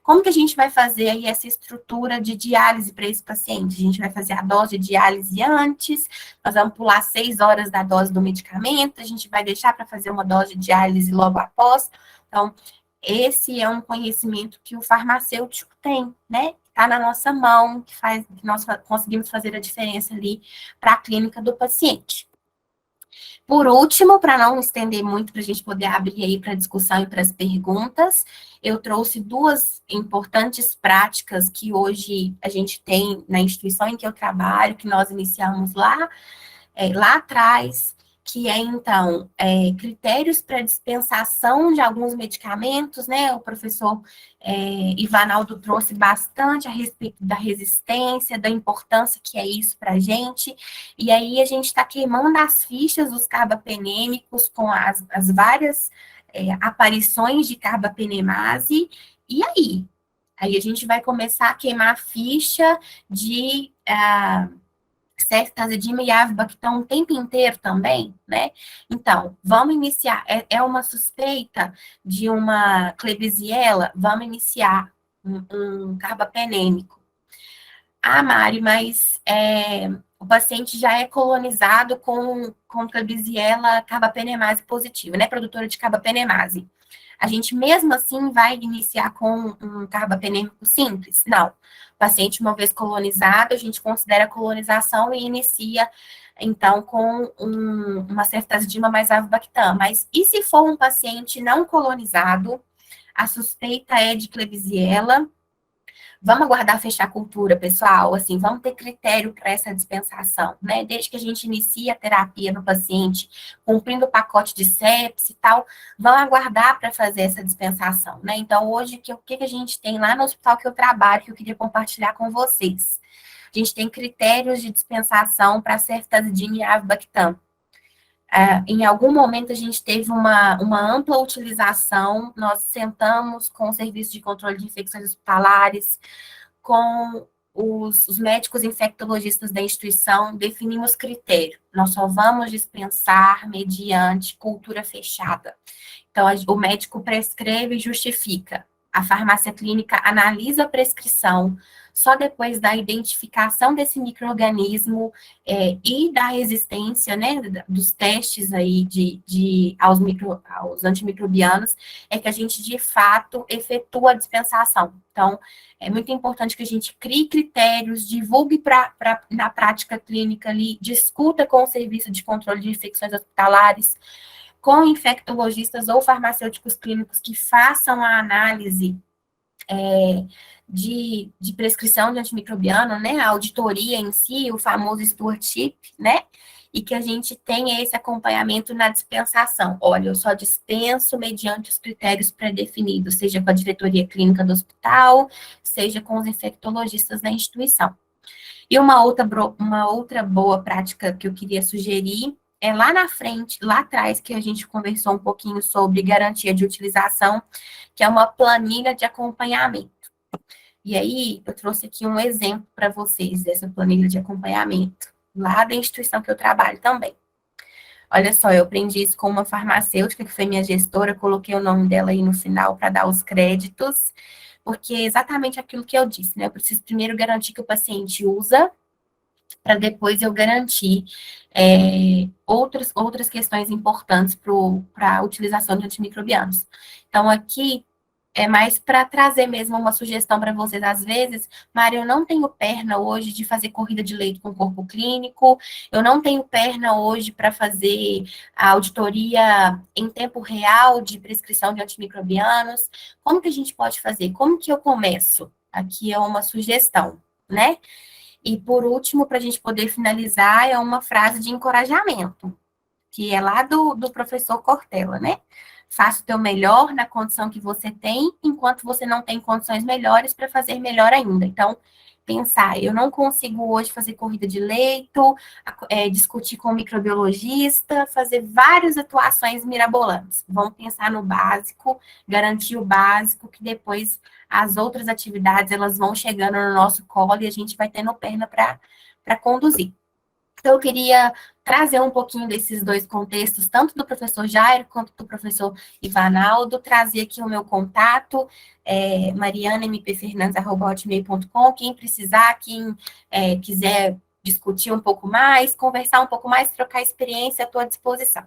Como que a gente vai fazer aí essa estrutura de diálise para esse paciente? A gente vai fazer a dose de diálise antes, nós vamos pular 6 horas da dose do medicamento, a gente vai deixar para fazer uma dose de diálise logo após. Então, esse é um conhecimento que o farmacêutico tem, né? Está na nossa mão, que nós conseguimos fazer a diferença ali para a clínica do paciente. Por último, para não estender muito, para a gente poder abrir aí para a discussão e para as perguntas, eu trouxe 2 importantes práticas que hoje a gente tem na instituição em que eu trabalho, que nós iniciamos lá atrás, que é, então, critérios para dispensação de alguns medicamentos, né? O professor Ivanaldo trouxe bastante a respeito da resistência, da importância que é isso para a gente, e aí a gente está queimando as fichas dos carbapenêmicos com as várias aparições de carbapenemase, e aí? Aí a gente vai começar a queimar a ficha de ceftazidima e avibactam o tempo inteiro também, né? Então, vamos iniciar, é uma suspeita de uma Klebsiella, vamos iniciar um carbapenêmico. Ah, Mari, mas o paciente já é colonizado com Klebsiella carbapenemase positiva, né? Produtora de carbapenemase. A gente mesmo assim vai iniciar com um carbapenêmico simples? Não. O paciente, uma vez colonizado, a gente considera a colonização e inicia, então, com uma ceftazidima mais avibactam. Mas e se for um paciente não colonizado, a suspeita é de Klebsiella? Vamos aguardar fechar a cultura, pessoal, assim, vamos ter critério para essa dispensação, né? Desde que a gente inicie a terapia no paciente, cumprindo o pacote de sepse e tal, vamos aguardar para fazer essa dispensação, né? Então, hoje, o que a gente tem lá no hospital que eu trabalho, que eu queria compartilhar com vocês? A gente tem critérios de dispensação para ceftazidima e avibactam. Em algum momento a gente teve uma ampla utilização, nós sentamos com o Serviço de Controle de Infecções Hospitalares, com os médicos infectologistas da instituição, definimos critério. Nós só vamos dispensar mediante cultura fechada. Então, o médico prescreve e justifica. A farmácia clínica analisa a prescrição, só depois da identificação desse micro-organismo e da resistência, né, dos testes aí aos antimicrobianos, é que a gente, de fato, efetua a dispensação. Então, é muito importante que a gente crie critérios, divulgue na prática clínica ali, discuta com o Serviço de Controle de Infecções Hospitalares, com infectologistas ou farmacêuticos clínicos que façam a análise de prescrição de antimicrobiano, né, a auditoria em si, o famoso stewardship, né, e que a gente tenha esse acompanhamento na dispensação. Olha, eu só dispenso mediante os critérios pré-definidos, seja com a diretoria clínica do hospital, seja com os infectologistas da instituição. E uma outra boa prática que eu queria sugerir é lá na frente, lá atrás, que a gente conversou um pouquinho sobre garantia de utilização, que é uma planilha de acompanhamento. E aí, eu trouxe aqui um exemplo para vocês dessa planilha de acompanhamento, lá da instituição que eu trabalho também. Olha só, eu aprendi isso com uma farmacêutica, que foi minha gestora, coloquei o nome dela aí no final para dar os créditos, porque é exatamente aquilo que eu disse, né? Eu preciso primeiro garantir que o paciente usa, para depois eu garantir outras questões importantes para a utilização de antimicrobianos. Então, aqui é mais para trazer mesmo uma sugestão para vocês. Às vezes, Mário, eu não tenho perna hoje de fazer corrida de leito com corpo clínico, eu não tenho perna hoje para fazer a auditoria em tempo real de prescrição de antimicrobianos. Como que a gente pode fazer? Como que eu começo? Aqui é uma sugestão, né? E por último, para a gente poder finalizar, é uma frase de encorajamento, que é lá do professor Cortella, né? Faça o teu melhor na condição que você tem, enquanto você não tem condições melhores para fazer melhor ainda. Então, pensar, eu não consigo hoje fazer corrida de leito, discutir com o microbiologista, fazer várias atuações mirabolantes. Vamos pensar no básico, garantir o básico, que depois as outras atividades, elas vão chegando no nosso colo e a gente vai tendo perna para conduzir. Então, eu queria trazer um pouquinho desses dois contextos, tanto do professor Jairo quanto do professor Ivanaldo, trazer aqui o meu contato, marianampfernandes@hotmail.com. Quem precisar, quem quiser discutir um pouco mais, conversar um pouco mais, trocar experiência, estou à disposição.